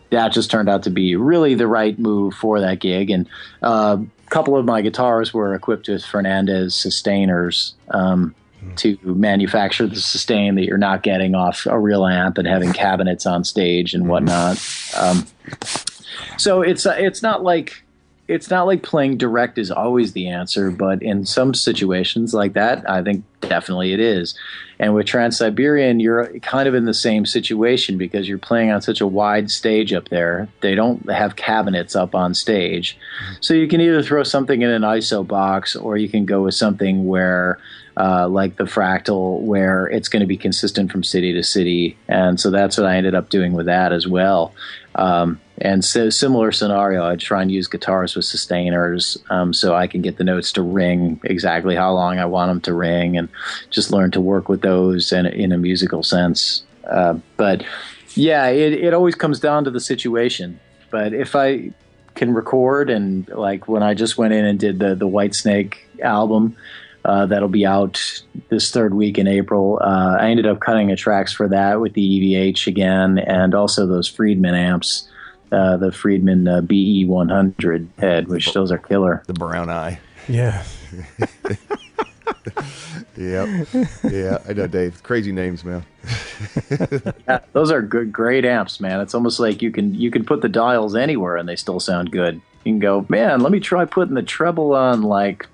S10: That just turned out to be really the right move for that gig. And a couple of my guitars were equipped with Fernandez sustainers to manufacture the sustain that you're not getting off a real amp and having cabinets on stage and whatnot. So it's not like playing direct is always the answer, but in some situations like that, I think definitely it is. And with Trans-Siberian, you're kind of in the same situation because you're playing on such a wide stage up there. They don't have cabinets up on stage. So you can either throw something in an ISO box, or you can go with something where like the Fractal, where it's going to be consistent from city to city. And so that's what I ended up doing with that as well. And so similar scenario, I'd try and use guitars with sustainers so I can get the notes to ring exactly how long I want them to ring, and just learn to work with those in a musical sense. But yeah, it always comes down to the situation. But if I can record, and like when I just went in and did the Whitesnake album, that'll be out this 3rd week in April. I ended up cutting the tracks for that with the EVH again, and also those Friedman amps, the Friedman BE100 head, which those are killer.
S8: The brown eye.
S7: Yeah.
S8: Yep. Yeah, I know, Dave. Crazy names, man.
S10: Yeah, those are great amps, man. It's almost like you can put the dials anywhere and they still sound good. You can go, man, let me try putting the treble on like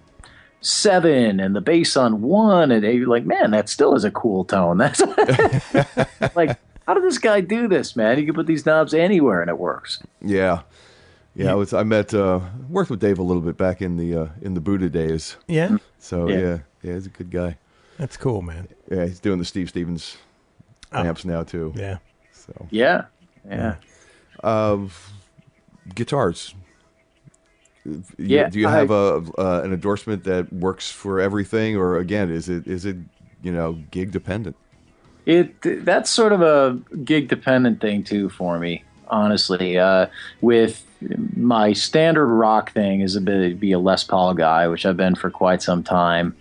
S10: 7 and the bass on 1, and you're like, man, that still is a cool tone. That's like, how did this guy do this, man? You can put these knobs anywhere and it works.
S8: Yeah. I worked with Dave a little bit back in the Buddha days.
S7: Yeah.
S8: So yeah, he's a good guy.
S7: That's cool, man.
S8: Yeah, he's doing the Steve Stevens amps now too.
S7: Yeah.
S8: So
S10: Yeah.
S8: Guitars.
S10: Yeah.
S8: Do you have an endorsement that works for everything, or again, is it gig dependent?
S10: That's sort of a gig dependent thing too for me, honestly. With my standard rock thing is be a Les Paul guy, which I've been for quite some time.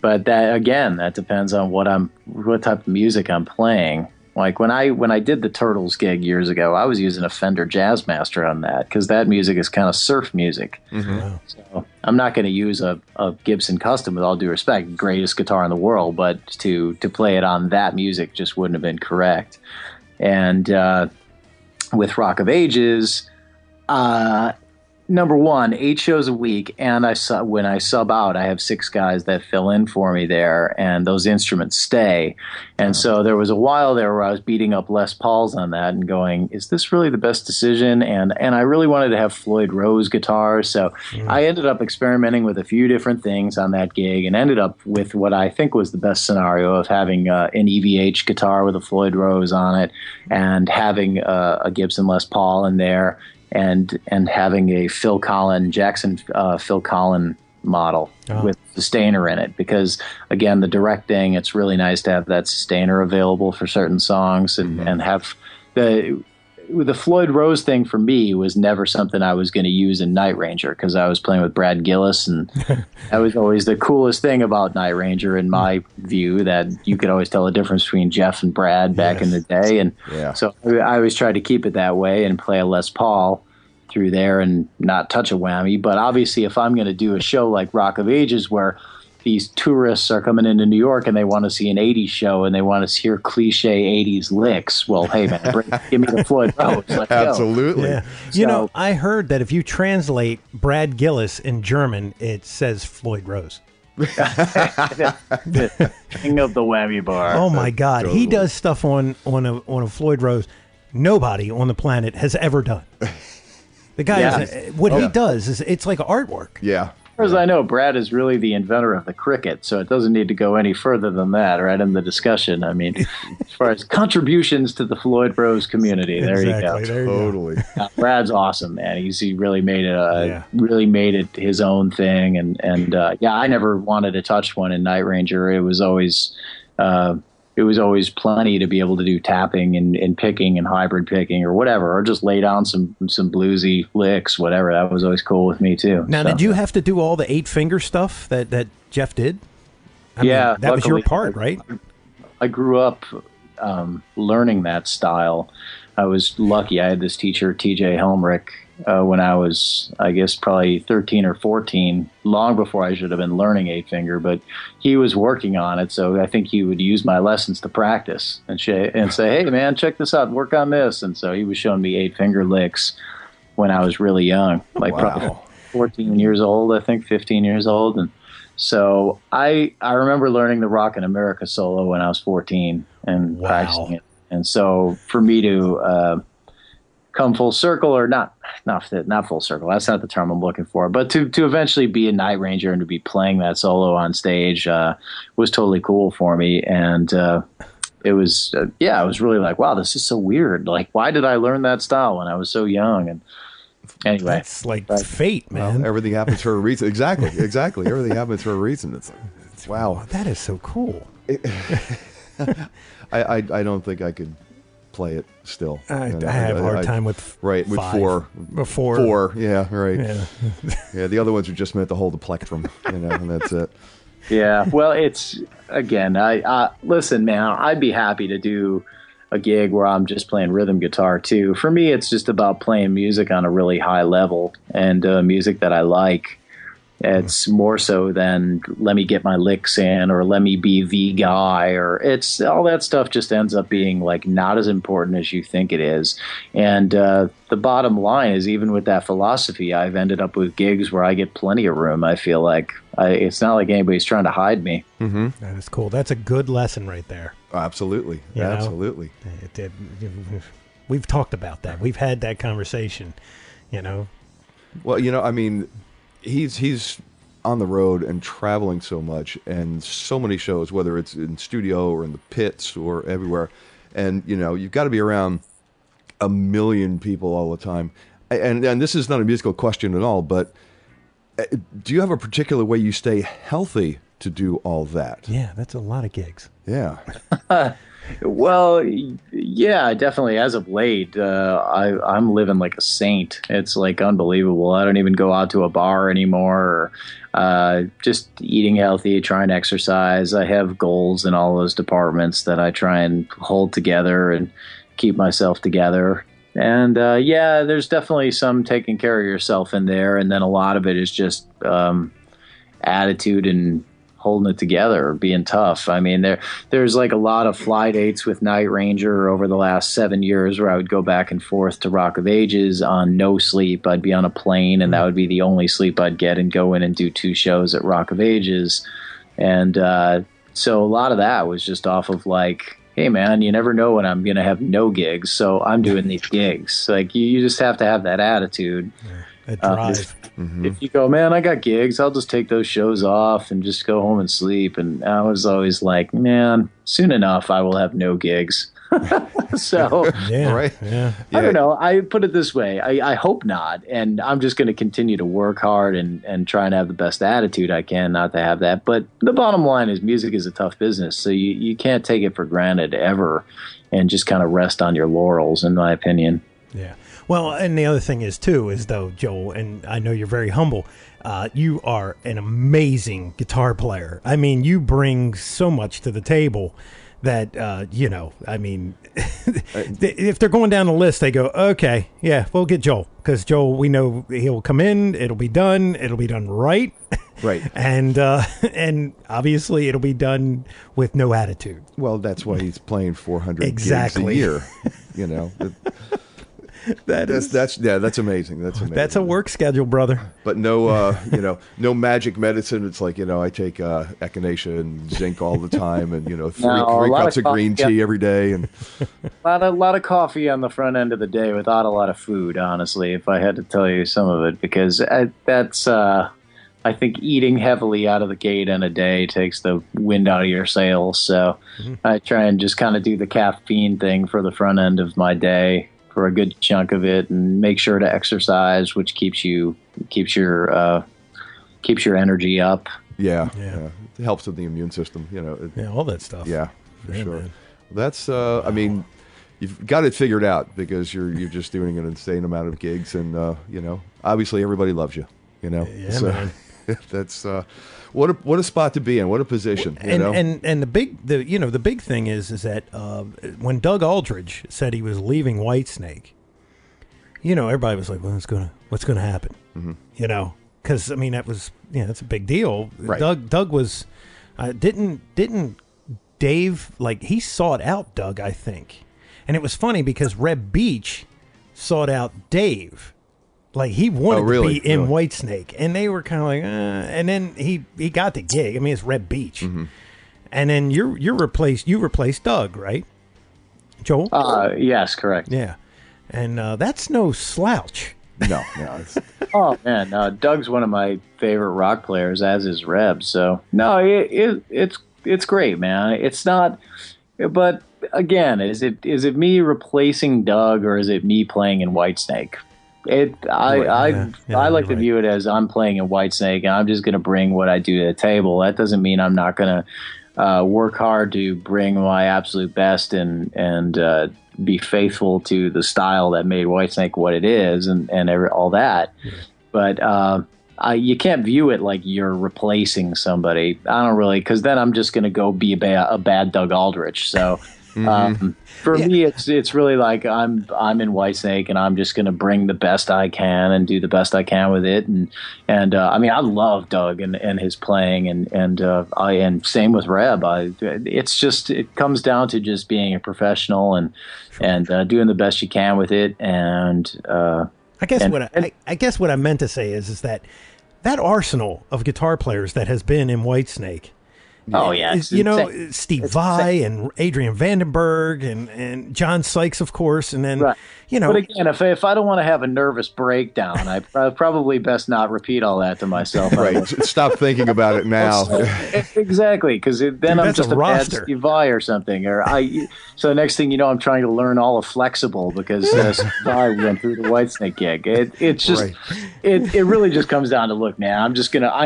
S10: But that depends on what type of music I'm playing. Like when I did the Turtles gig years ago, I was using a Fender Jazzmaster on that because that music is kind of surf music.
S8: Mm-hmm.
S10: So I'm not going to use a Gibson Custom, with all due respect, greatest guitar in the world, but to play it on that music just wouldn't have been correct. And with Rock of Ages, number one, 8 shows a week, and when I sub out, I have 6 guys that fill in for me there, and those instruments stay. And so there was a while there where I was beating up Les Pauls on that and going, is this really the best decision? And I really wanted to have Floyd Rose guitars, so I ended up experimenting with a few different things on that gig and ended up with what I think was the best scenario of having an EVH guitar with a Floyd Rose on it and having a Gibson Les Paul in there, and having a Phil Collin model with sustainer in it, because again, the directing, it's really nice to have that sustainer available for certain songs, and have the Floyd Rose thing for me was never something I was going to use in Night Ranger, because I was playing with Brad Gillis, and that was always the coolest thing about Night Ranger in my view, that you could always tell the difference between Jeff and Brad back in the day. And so I always tried to keep it that way and play a Les Paul through there and not touch a whammy. But obviously if I'm going to do a show like Rock of Ages where these tourists are coming into New York and they want to see an 80s show and they want to hear cliche 80s licks, well, hey man, give me the Floyd Rose.
S8: Absolutely.
S7: Yeah. You know, I heard that if you translate Brad Gillis in German, it says Floyd Rose.
S10: King of the whammy bar.
S7: Oh my God, he does stuff on a Floyd Rose nobody on the planet has ever done. The guy he does is it's like artwork.
S8: Yeah.
S10: As far as I know, Brad is really the inventor of the cricket, so it doesn't need to go any further than that, right, in the discussion. I mean, as far as contributions to the Floyd Rose community, there you go.
S8: Totally.
S10: Brad's awesome, man. He really made it his own thing, and I never wanted to touch one in Night Ranger. It was always plenty to be able to do tapping and picking and hybrid picking or whatever, or just lay down some bluesy licks, whatever. That was always cool with me too.
S7: Now, did you have to do all the 8-finger stuff that Jeff did? I mean, that was your part, right?
S10: I grew up learning that style. I was lucky. I had this teacher, TJ Helmrich, when I was, I guess, probably 13 or 14, long before I should have been learning 8-finger, but he was working on it, so I think he would use my lessons to practice and say, hey, man, check this out, work on this. And so he was showing me 8-finger licks when I was really young, probably 14 years old, I think, 15 years old. And so I remember learning the Rockin' America solo when I was 14 and practicing it. And so for me to come full circle, or not full circle, that's not the term I'm looking for, but to eventually be a Night Ranger and to be playing that solo on stage was totally cool for me. And it was I was really like, wow, this is so weird. Like, why did I learn that style when I was so young? And anyway,
S7: it's like fate, man.
S8: Well, everything happens for a reason. Exactly. Everything happens for a reason. It's wow,
S7: that is so cool.
S8: I don't think I could play it still.
S7: I have a hard time with
S8: with 4. Four, yeah, right. Yeah, the other ones are just meant to hold a plectrum, and that's it.
S10: Yeah, well, it's again. I listen, man. I'd be happy to do a gig where I'm just playing rhythm guitar too. For me, it's just about playing music on a really high level and music that I like. It's more so than let me get my licks in or let me be the guy, or it's all that stuff just ends up being like not as important as you think it is. And the bottom line is, even with that philosophy, I've ended up with gigs where I get plenty of room. I feel like it's not like anybody's trying to hide me.
S8: Mm-hmm.
S7: That is cool. That's a good lesson right there.
S8: Absolutely. Absolutely.
S7: We've talked about that. We've had that conversation,
S8: Well, I mean, he's on the road and traveling so much and so many shows, whether it's in studio or in the pits or everywhere. and you've got to be around a million people all the time. And this is not a musical question at all, but do you have a particular way you stay healthy to do all that?
S7: Yeah, that's a lot of gigs.
S8: Yeah.
S10: Well, yeah, definitely. As of late, I'm living like a saint. It's like unbelievable. I don't even go out to a bar anymore. Just eating healthy, trying to exercise. I have goals in all those departments that I try and hold together and keep myself together. And yeah, there's definitely some taking care of yourself in there. And then a lot of it is just attitude and holding it together, being tough. I mean, there's like a lot of fly dates with Night Ranger over the last 7 years where I would go back and forth to Rock of Ages on no sleep. I'd be on a plane, and that would be the only sleep I'd get, and go in and do 2 shows at Rock of Ages. And so a lot of that was just off of like, hey man, you never know when I'm going to have no gigs, so I'm doing these gigs. Like you just have to have that attitude.
S7: That drive.
S10: If you go, man, I got gigs, I'll just take those shows off and just go home and sleep. And I was always like, man, soon enough I will have no gigs. So,
S7: Yeah,
S8: right?
S7: Yeah.
S10: I don't know. I put it this way. I hope not. And I'm just going to continue to work hard and try and have the best attitude I can not to have that. But the bottom line is music is a tough business. So you can't take it for granted ever and just kind of rest on your laurels, in my opinion.
S7: Yeah. Well, and the other thing is, too, is though, Joel, and I know you're very humble, you are an amazing guitar player. I mean, you bring so much to the table that, I mean, if they're going down the list, they go, okay, yeah, we'll get Joel. Because Joel, we know he'll come in, it'll be done right.
S8: Right.
S7: And obviously it'll be done with no attitude.
S8: Well, that's why he's playing 400
S7: Exactly.
S8: gigs a year, That's amazing. That's amazing.
S7: That's a work schedule, brother.
S8: But no, no magic medicine. It's like, I take echinacea and zinc all the time, and three cups of green tea every day, and
S10: a lot of coffee on the front end of the day without a lot of food. Honestly, if I had to tell you some of it, because that's I think eating heavily out of the gate in a day takes the wind out of your sails. So I try and just kind of do the caffeine thing for the front end of my day for a good chunk of it, and make sure to exercise, which keeps your energy up.
S8: Yeah. It helps with the immune system.
S7: All that stuff.
S8: Yeah, for sure.
S7: Man.
S8: That's I mean, you've got it figured out because you're just doing an insane amount of gigs, and obviously everybody loves you.
S7: Yeah,
S8: so,
S7: man.
S8: That's what a spot to be in. What a position.
S7: And the big thing is that when Doug Aldridge said he was leaving Whitesnake, everybody was like, well, what's gonna happen?
S8: Mm-hmm.
S7: Because I mean that's a big deal.
S8: Right.
S7: Doug was didn't Dave, like, he sought out Doug, I think, and it was funny because Reb Beach sought out Dave. Like, he wanted to be in Whitesnake, and they were kind of like, and then he got the gig. I mean, it's Reb Beach, and then you replaced Doug, right, Joel?
S10: Yes, correct.
S7: Yeah, and that's no slouch.
S8: No.
S10: Oh man, Doug's one of my favorite rock players, as is Reb. So no, it's great, man. It's not, but again, is it me replacing Doug, or is it me playing in Whitesnake? I like to view it as I'm playing in Whitesnake, and I'm just going to bring what I do to the table. That doesn't mean I'm not going to work hard to bring my absolute best and be faithful to the style that made Whitesnake what it is, and all that. Yeah. But you can't view it like you're replacing somebody. I don't really, because then I'm just going to go be a bad Doug Aldrich. So. For me, it's really like I'm in Whitesnake, and I'm just going to bring the best I can and do the best I can with it. And I mean, I love Doug and his playing, and same with Reb. It comes down to just being a professional and doing the best you can with it. And
S7: I guess what I meant to say is that arsenal of guitar players that has been in Whitesnake.
S10: Oh yeah,
S7: you know, Steve Vai and Adrian Vandenberg and John Sykes, of course, and then you know.
S10: But again, if I don't want to have a nervous breakdown, I probably best not repeat all that to myself.
S8: Right, stop thinking about it now.
S10: Exactly, because then I'm just a bad Steve Vai or something. So the next thing you know, I'm trying to learn all of Flexible because Steve Vai went through the Whitesnake gig. It's just it really just comes down to, look, man, I'm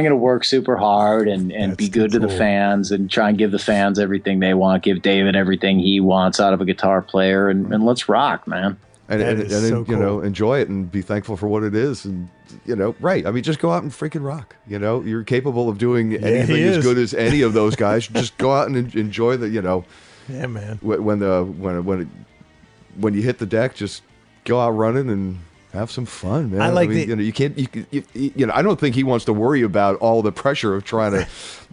S10: gonna work super hard and be good to the fans and try and give the fans everything they want, give David everything he wants out of a guitar player, and let's rock, man.
S8: And so cool. You know, enjoy it and be thankful for what it is, and you know, I mean, just go out and freaking rock. You know, you're capable of doing anything as good as any of those guys. Just go out and enjoy the, you know.
S7: Yeah, man.
S8: When you hit the deck, just go out running and have some fun, man.
S7: I like
S8: you know, you know, I don't think he wants to worry about all the pressure of trying to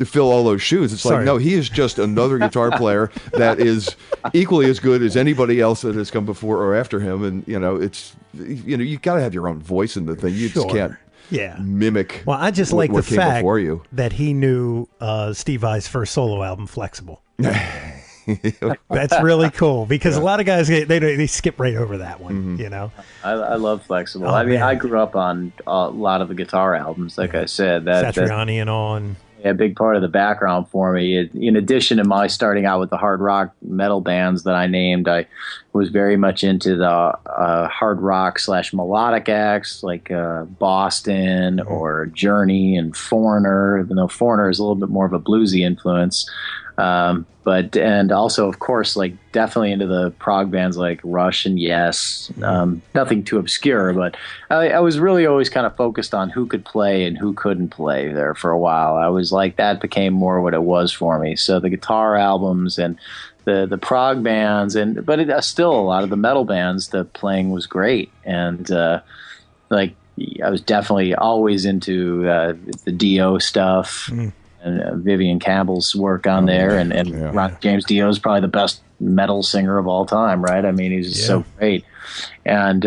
S8: fill all those shoes. It's like, no, he is just another guitar player that is equally as good as anybody else that has come before or after him. And, you know, you got to have your own voice in the thing. You just can't mimic.
S7: Well, I just like the fact that he knew Steve Vai's first solo album, Flexible. That's really cool, because a lot of guys they skip right over that one. You know,
S10: I love Flexible. I mean, I grew up on a lot of the guitar albums. Like I said,
S7: Satriani and on.
S10: A big part of the background for me. In addition to my starting out with the hard rock metal bands that I named, I was very much into the hard rock / melodic acts like Boston or Journey and Foreigner, even though Foreigner is a little bit more of a bluesy influence. And also, of course, like definitely into the prog bands like Rush and Yes. Nothing too obscure, but I was really always kind of focused on who could play and who couldn't play there for a while. I was like, that became more what it was for me. So the guitar albums and the prog bands, but still a lot of the metal bands, the playing was great. And like I was definitely always into the Dio stuff. And Vivian Campbell's work on there, and James Dio is probably the best metal singer of all time, right? I mean, he's so great. And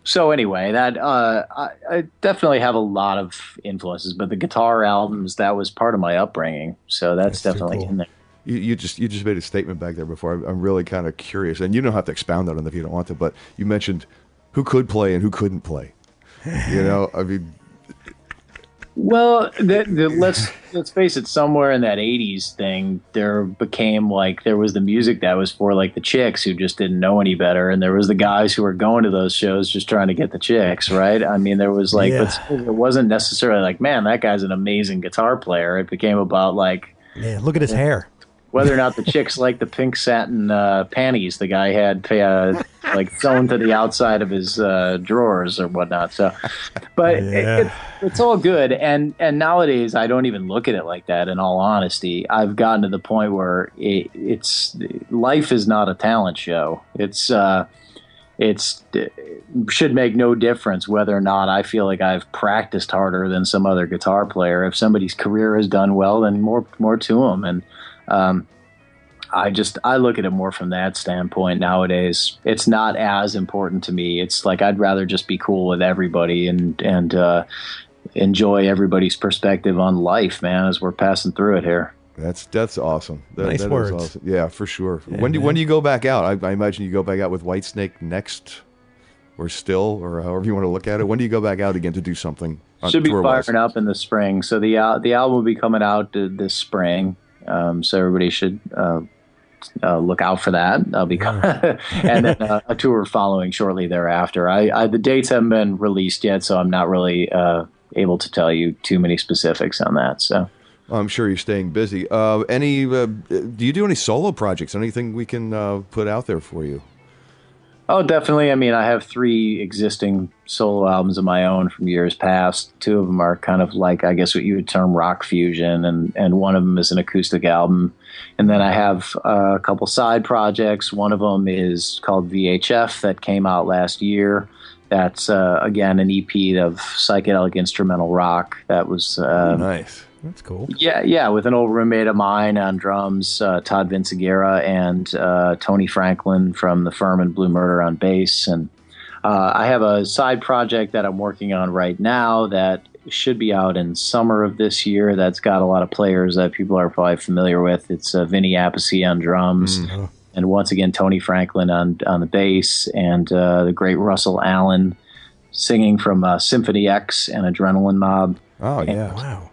S10: so anyway, that I definitely have a lot of influences, but the guitar albums, that was part of my upbringing, so that's definitely in there.
S8: You just made a statement back there before. I'm really kind of curious, and you don't have to expound on it if you don't want to, but you mentioned who could play and who couldn't play. You know, I mean.
S10: Well, let's face it. Somewhere in that '80s thing, there was the music that was for like the chicks who just didn't know any better, and there was the guys who were going to those shows just trying to get the chicks, right? I mean, there was like, but it wasn't necessarily like, man, that guy's an amazing guitar player. It became about like,
S7: look at his hair.
S10: Whether or not the chicks liked the pink satin panties the guy had like sewn to the outside of his drawers or whatnot. So, but it's all good. And nowadays I don't even look at it like that. In all honesty, I've gotten to the point where life is not a talent show. It should make no difference whether or not I feel like I've practiced harder than some other guitar player. If somebody's career has done well, then more to them. And I look at it more from that standpoint nowadays. It's not as important to me. It's like I'd rather just be cool with everybody and enjoy everybody's perspective on life, man, as we're passing through it here.
S8: That's awesome.
S7: Nice words.
S8: Is awesome. Yeah, for sure. Yeah, when do you go back out? I imagine you go back out with Whitesnake next, or still, or however you want to look at it. When do you go back out again to do something?
S10: Should be firing up in the spring. So the album will be coming out this spring. So everybody should look out for that. I'll be and then a tour following shortly thereafter. The dates haven't been released yet, so I'm not really able to tell you too many specifics on that. So
S8: I'm sure you're staying busy. Do you do any solo projects? Anything we can put out there for you?
S10: Oh, definitely. I mean, I have 3 existing solo albums of my own from years past. 2 of them are kind of like, I guess, what you would term rock fusion, and one of them is an acoustic album. And then I have a couple side projects. One of them is called VHF that came out last year. That's, again, an EP of psychedelic instrumental rock. That was
S8: nice.
S7: That's cool.
S10: Yeah, with an old roommate of mine on drums, Todd Vinciguerra, and Tony Franklin from the Firm and Blue Murder on bass. And I have a side project that I'm working on right now that should be out in summer of this year. That's got a lot of players that people are probably familiar with. It's Vinny Appice on drums, and once again Tony Franklin on the bass, and the great Russell Allen singing from Symphony X and Adrenaline Mob.
S8: Oh yeah,
S7: wow.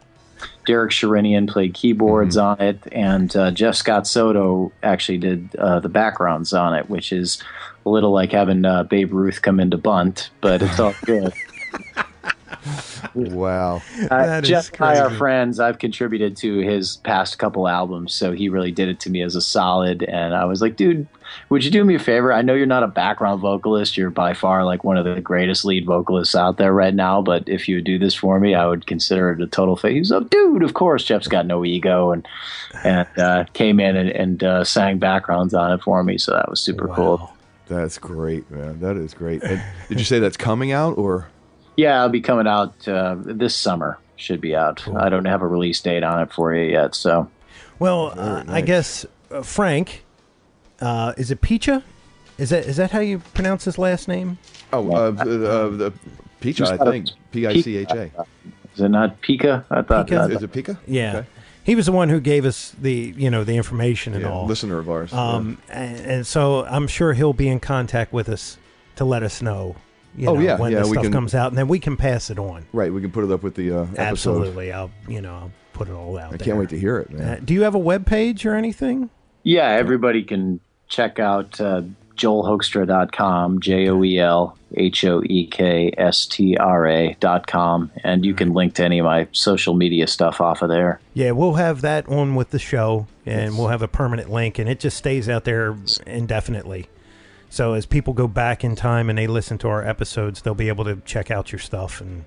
S10: Derek Sherinian played keyboards on it, and Jeff Scott Soto actually did the backgrounds on it, which is a little like having Babe Ruth come into bunt, but it's all good.
S8: Wow.
S10: Jeff and I are friends. I've contributed to his past couple albums, so he really did it to me as a solid, and I was like, dude, would you do me a favor? I know you're not a background vocalist. You're by far like one of the greatest lead vocalists out there right now, but if you would do this for me, I would consider it a total favor. He's like, dude, of course. Jeff's got no ego, and came in and sang backgrounds on it for me, so that was super cool.
S8: That's great, man. That is great. And did you say that's coming out, or?
S10: Yeah, it'll be coming out this summer. Should be out. Cool. I don't have a release date on it for you yet. So,
S7: well, nice. I guess Frank, is it Picha? Is that how you pronounce his last name?
S8: Oh, the Picha, I think. Picha.
S10: Is it not Pika? I thought.
S8: Pika? Is it Pika?
S7: Yeah.
S8: Okay.
S7: He was the one who gave us the information and all.
S8: Listener of ours.
S7: And so I'm sure he'll be in contact with us to let us know. When the stuff comes out, and then we can pass it on.
S8: Right, we can put it up with the episode.
S7: Absolutely, I'll put it all out.
S8: I can't wait to hear it, man.
S7: Do you have a web page or anything?
S10: Yeah, everybody can check out joelhoekstra.com, JoelHoekstra.com, and you can link to any of my social media stuff off of there.
S7: Yeah, we'll have that on with the show, and we'll have a permanent link, and it just stays out there indefinitely. So as people go back in time and they listen to our episodes, they'll be able to check out your stuff and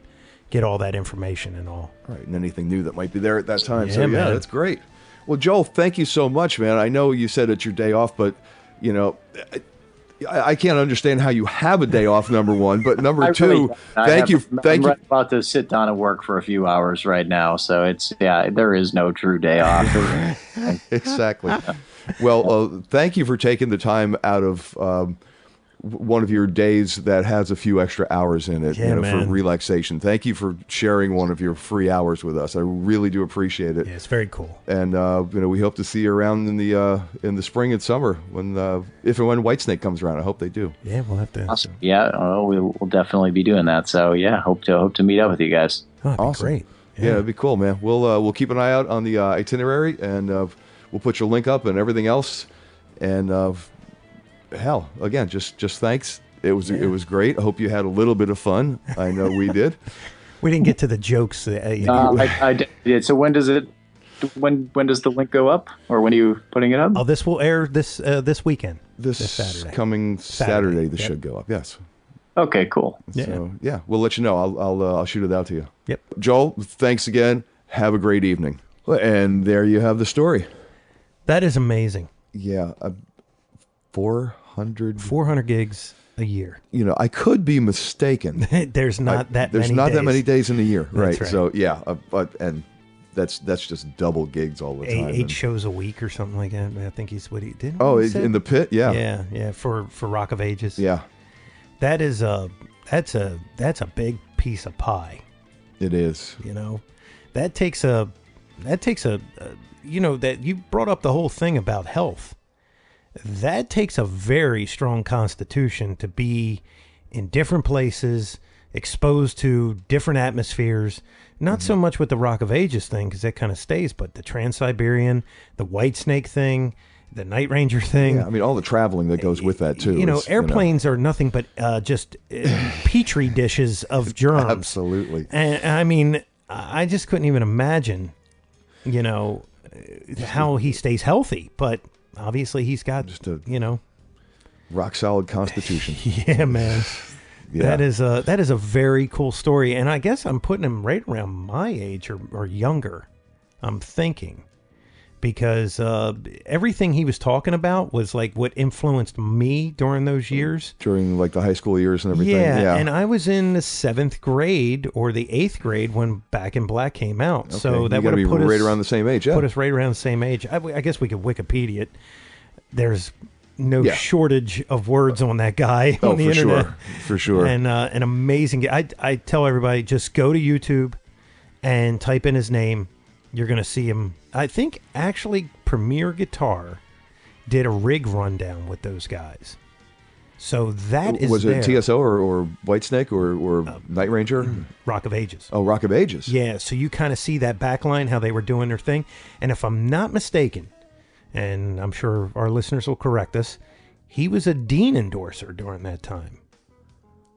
S7: get all that information and all.
S8: All right, and anything new that might be there at that time.
S7: Yeah,
S8: so,
S7: man.
S8: That's great. Well, Joel, thank you so much, man. I know you said it's your day off, but, I can't understand how you have a day off, number one. But number two, thank you.
S10: I'm about to sit down and work for a few hours right now. So there is no true day off.
S8: Exactly. Well, thank you for taking the time out of one of your days that has a few extra hours in it for relaxation. Thank you for sharing one of your free hours with us. I really do appreciate it.
S7: Yeah, it's very cool.
S8: And we hope to see you around in the spring and summer if and when Whitesnake comes around. I hope they do.
S7: Yeah, we'll have to.
S10: Awesome. Yeah, we'll definitely be doing that. So yeah, hope to meet up with you guys.
S7: Oh,
S8: awesome.
S7: Great.
S8: Yeah, it'd be cool, man. We'll keep an eye out on the itinerary, and we'll put your link up and everything else. And hell, again, just thanks. It was great. I hope you had a little bit of fun. I know we did.
S7: We didn't get to the jokes.
S10: I did. So when does the link go up, or when are you putting it up?
S7: Oh, this will air this weekend.
S8: This
S7: Saturday.
S8: Coming Saturday, this should go up. Yes.
S10: Okay, cool.
S8: So we'll let you know. I'll shoot it out to you.
S7: Yep.
S8: Joel, thanks again. Have a great evening. And there you have the story.
S7: That is amazing.
S8: Yeah, 400
S7: gigs a year.
S8: I could be mistaken.
S7: There's not that
S8: many days in a year, right?
S7: Right.
S8: So and that's just double gigs all the time.
S7: 8 shows a week or something like that. I think he's what he did.
S8: Oh, in the pit, yeah,
S7: yeah, for Rock of Ages.
S8: Yeah,
S7: that's a big piece of pie.
S8: It is.
S7: That takes a that you brought up the whole thing about health. That takes a very strong constitution to be in different places, exposed to different atmospheres. Not so much with the Rock of Ages thing, because that kind of stays, but the Trans-Siberian, the Whitesnake thing, the Night Ranger thing.
S8: Yeah, I mean, all the traveling that goes with that, too.
S7: Airplanes are nothing but just petri dishes of germs.
S8: Absolutely.
S7: And I mean, I just couldn't even imagine, how he stays healthy, but obviously he's got just a
S8: rock solid constitution.
S7: Yeah, man.
S8: Yeah.
S7: That is a very cool story, and I guess I'm putting him right around my age or younger. I'm thinking, because everything he was talking about was like what influenced me during those years,
S8: during like the high school years and everything.
S7: Yeah, and I was in the 7th grade or the 8th grade when Back in Black came out.
S8: Okay.
S7: So that would
S8: be
S7: put
S8: right
S7: us
S8: around the same age. Yeah,
S7: put us right around the same age. I guess we could Wikipedia it. There's no shortage of words on that guy on the internet.
S8: For sure.
S7: And an amazing guy. I tell everybody, just go to YouTube, and type in his name. You're going to see him. I think actually Premier Guitar did a rig rundown with those guys. So that is
S8: was it TSO or Whitesnake or Night Ranger?
S7: Rock of Ages.
S8: Oh, Rock of Ages.
S7: Yeah, so you kind of see that back line, how they were doing their thing. And if I'm not mistaken, and I'm sure our listeners will correct us, he was a Dean endorser during that time.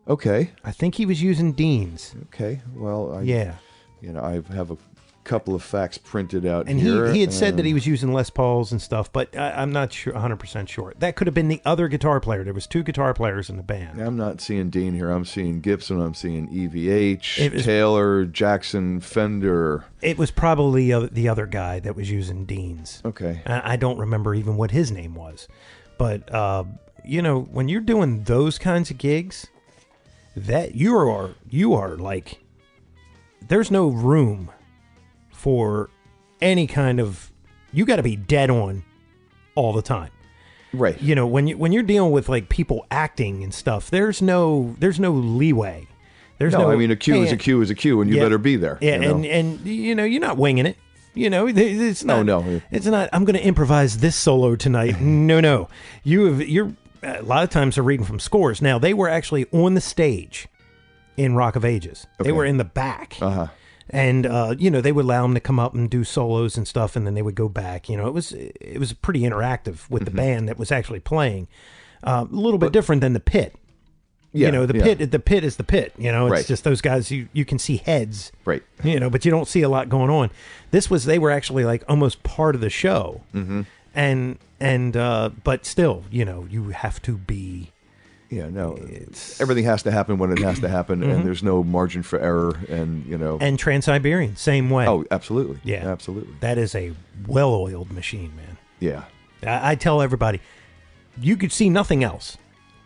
S8: Okay.
S7: I think he was using Deans.
S8: Okay. Well, I have a couple of facts printed out
S7: and
S8: here.
S7: He had said that he was using Les Pauls and stuff, but I'm not sure, 100% sure. That could have been the other guitar player. There was 2 guitar players in the band.
S8: I'm not seeing Dean here. I'm seeing Gibson. I'm seeing EVH, Taylor, Jackson, Fender.
S7: It was probably the other guy that was using Deans.
S8: Okay.
S7: I don't remember even what his name was. But, when you're doing those kinds of gigs, that you are like, there's no room for any kind of, you got to be dead on all the time.
S8: Right.
S7: When you're dealing with like people acting and stuff, there's no leeway.
S8: I mean, a cue is a cue is a cue, and you better be there.
S7: Yeah, and you're not winging it. It's not.
S8: No.
S7: It's not. I'm going to improvise this solo tonight. No. You're a lot of times they're reading from scores. Now they were actually on the stage in Rock of Ages.
S8: Okay.
S7: They were in the back.
S8: Uh-huh.
S7: And they would allow them to come up and do solos and stuff, and then they would go back. It was pretty interactive with the band that was actually playing. A little bit different than the pit.
S8: Yeah,
S7: the pit is the pit. It's just those guys. You can see heads,
S8: right?
S7: But you don't see a lot going on. They were actually like almost part of the show, and but still, you have to be.
S8: Yeah, no. Everything has to happen when it has to happen, and there's no margin for error, and
S7: And Trans-Siberian, same way.
S8: Oh, absolutely.
S7: Yeah,
S8: absolutely.
S7: That is a well-oiled machine, man.
S8: Yeah.
S7: I tell everybody, you could see nothing else.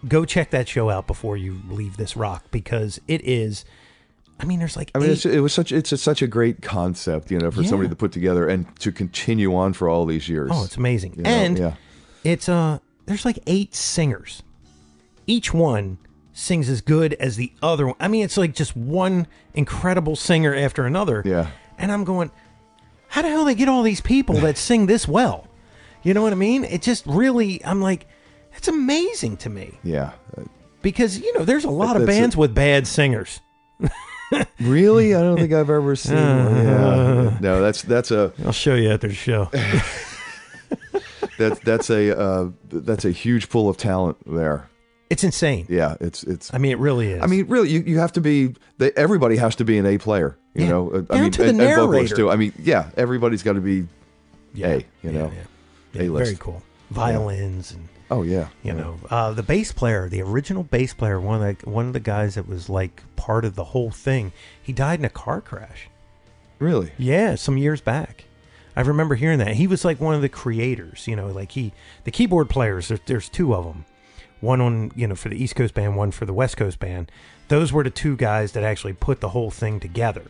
S7: Go check that show out before you leave this rock, because it is. I mean, there's like.
S8: It's such a great concept, for somebody to put together and to continue on for all these years.
S7: Oh, it's amazing, it's there's like 8 singers. Each one sings as good as the other one. I mean, it's like just one incredible singer after another.
S8: Yeah.
S7: And I'm going, how the hell they get all these people that sing this well? You know what I mean? It just really, I'm like, it's amazing to me.
S8: Yeah.
S7: Because, there's a lot of bands with bad singers.
S8: Really? I don't think I've ever seen one. Yeah. No, that's a...
S7: I'll show you after the show.
S8: That's a huge pool of talent there.
S7: It's insane.
S8: Yeah, it's.
S7: I mean, it really is.
S8: I mean, really, you have to be. Everybody has to be an A player. You know,
S7: down to the narrator.
S8: And vocalists too. I mean, yeah, everybody's got to be A. A list.
S7: Very cool. Violins and.
S8: Oh yeah.
S7: The bass player, the original bass player, one of the guys that was like part of the whole thing. He died in a car crash.
S8: Really?
S7: Yeah, some years back. I remember hearing that. He was like one of the creators. The keyboard players. There's 2 of them. One on, for the East Coast band, one for the West Coast band. Those were the 2 guys that actually put the whole thing together.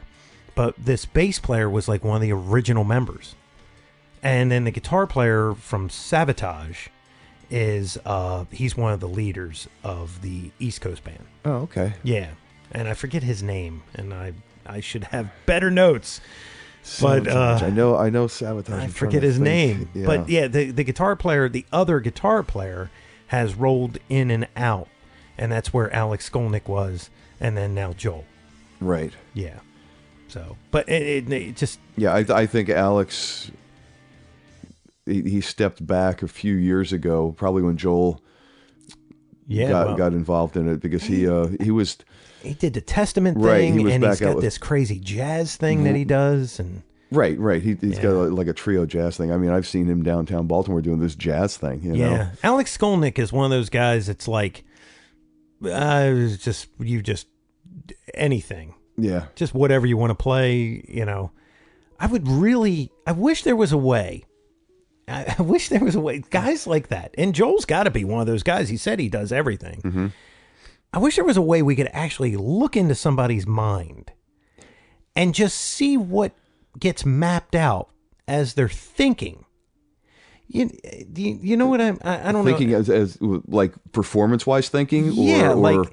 S7: But this bass player was like one of the original members. And then the guitar player from Sabotage is, he's one of the leaders of the East Coast band.
S8: Oh, okay.
S7: Yeah. And I forget his name, and I should have better notes. But
S8: I know Sabotage.
S7: I forget his name. Yeah. But yeah, the guitar player, the other guitar player, has rolled in and out, and that's where Alex Skolnick was, and then now Joel.
S8: Right.
S7: Yeah. So, but it just.
S8: Yeah, I think Alex. He stepped back a few years ago, probably when Joel. Got involved in it, because he was.
S7: He did the Testament thing, and he's got this crazy jazz thing that he does, and.
S8: Right. He's got like a trio jazz thing. I mean, I've seen him downtown Baltimore doing this jazz thing. You know?
S7: Alex Skolnick is one of those guys that's like, just anything.
S8: Yeah.
S7: Just whatever you want to play, I wish there was a way. I wish there was a way. Guys like that. And Joel's got to be one of those guys. He said he does everything.
S8: Mm-hmm.
S7: I wish there was a way we could actually look into somebody's mind and just see what gets mapped out as they're thinking. You know what I don't
S8: thinking
S7: know.
S8: as like performance-wise thinking?
S7: Yeah,
S8: or
S7: like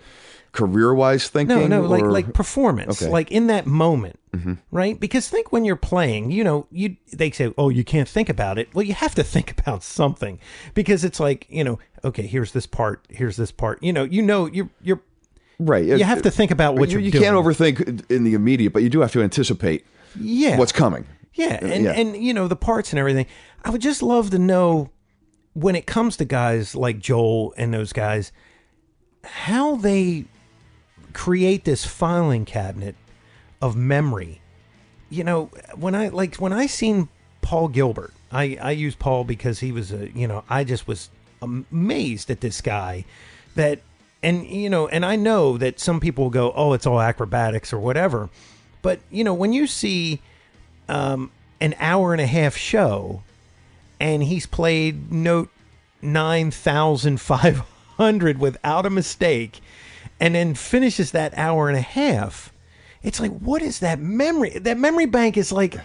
S8: career-wise thinking?
S7: No,
S8: or?
S7: like performance,
S8: Okay.
S7: like in that moment, right? Because think when you're playing, they say, "Oh, you can't think about it." Well, you have to think about something because it's like, okay, here's this part, here's this part. You're
S8: right.
S7: You have to think about what you're doing.
S8: You can't overthink in the immediate, but you do have to anticipate what's coming.
S7: Yeah, and the parts and everything. I would just love to know when it comes to guys like Joel and those guys, how they create this filing cabinet of memory. When I seen Paul Gilbert, I use Paul because he was I just was amazed at this guy and I know that some people will go, oh, it's all acrobatics or whatever. But, when you see an hour and a half show and he's played note 9,500 without a mistake and then finishes that hour and a half, it's like, what is that memory? That memory bank is like,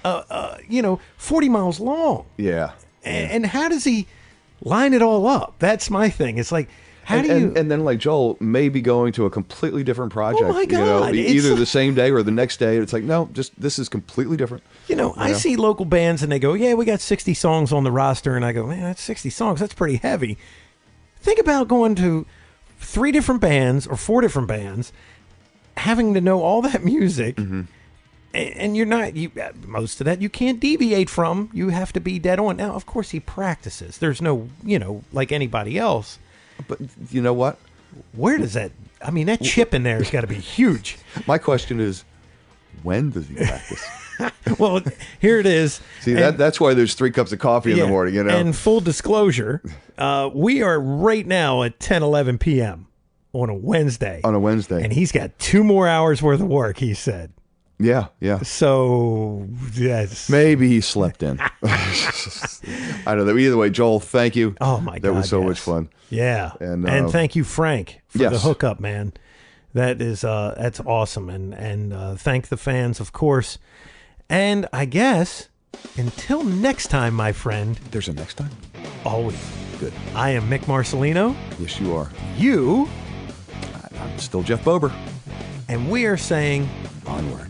S7: 40 miles long.
S8: Yeah.
S7: And how does he line it all up? That's my thing. It's like,
S8: and then like Joel may be going to a completely different project.
S7: Oh my God.
S8: Either the same day or the next day. It's like, no, just this is completely different.
S7: I see local bands and they go, yeah, we got 60 songs on the roster. And I go, man, that's 60 songs. That's pretty heavy. Think about going to 3 different bands or 4 different bands, having to know all that music. And you're not, most of that you can't deviate from. You have to be dead on. Now, of course, he practices. There's no, like anybody else.
S8: But you know what?
S7: Where does that? I mean, that chip in there has got to be huge.
S8: My question is, when does he practice?
S7: Well, here it is.
S8: See, that's why there's 3 cups of coffee in the morning.
S7: And full disclosure, we are right now at 10:11 p.m. on a Wednesday.
S8: And
S7: he's got 2 more hours worth of work. He said.
S8: Yeah.
S7: So, yes.
S8: Maybe he slept in. I don't know. Either way, Joel, thank you.
S7: Oh, my God.
S8: That was so much fun.
S7: Yeah. And thank you, Frank, for the hookup, man. That is, that's awesome. And thank the fans, of course. And I guess, until next time, my friend.
S8: There's a next time?
S7: Always.
S8: Good.
S7: I am Mick Marcelino.
S8: Yes, you are.
S7: You?
S8: I'm still Jeff Bober.
S7: And we are saying...
S8: onward.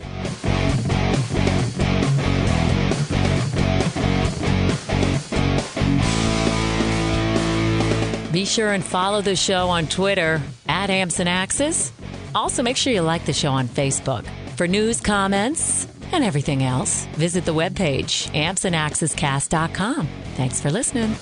S6: Be sure and follow the show on Twitter @Amps and Axes. Also, make sure you like the show on Facebook. For news, comments, and everything else, visit the webpage ampsandaxescast.com. Thanks for listening.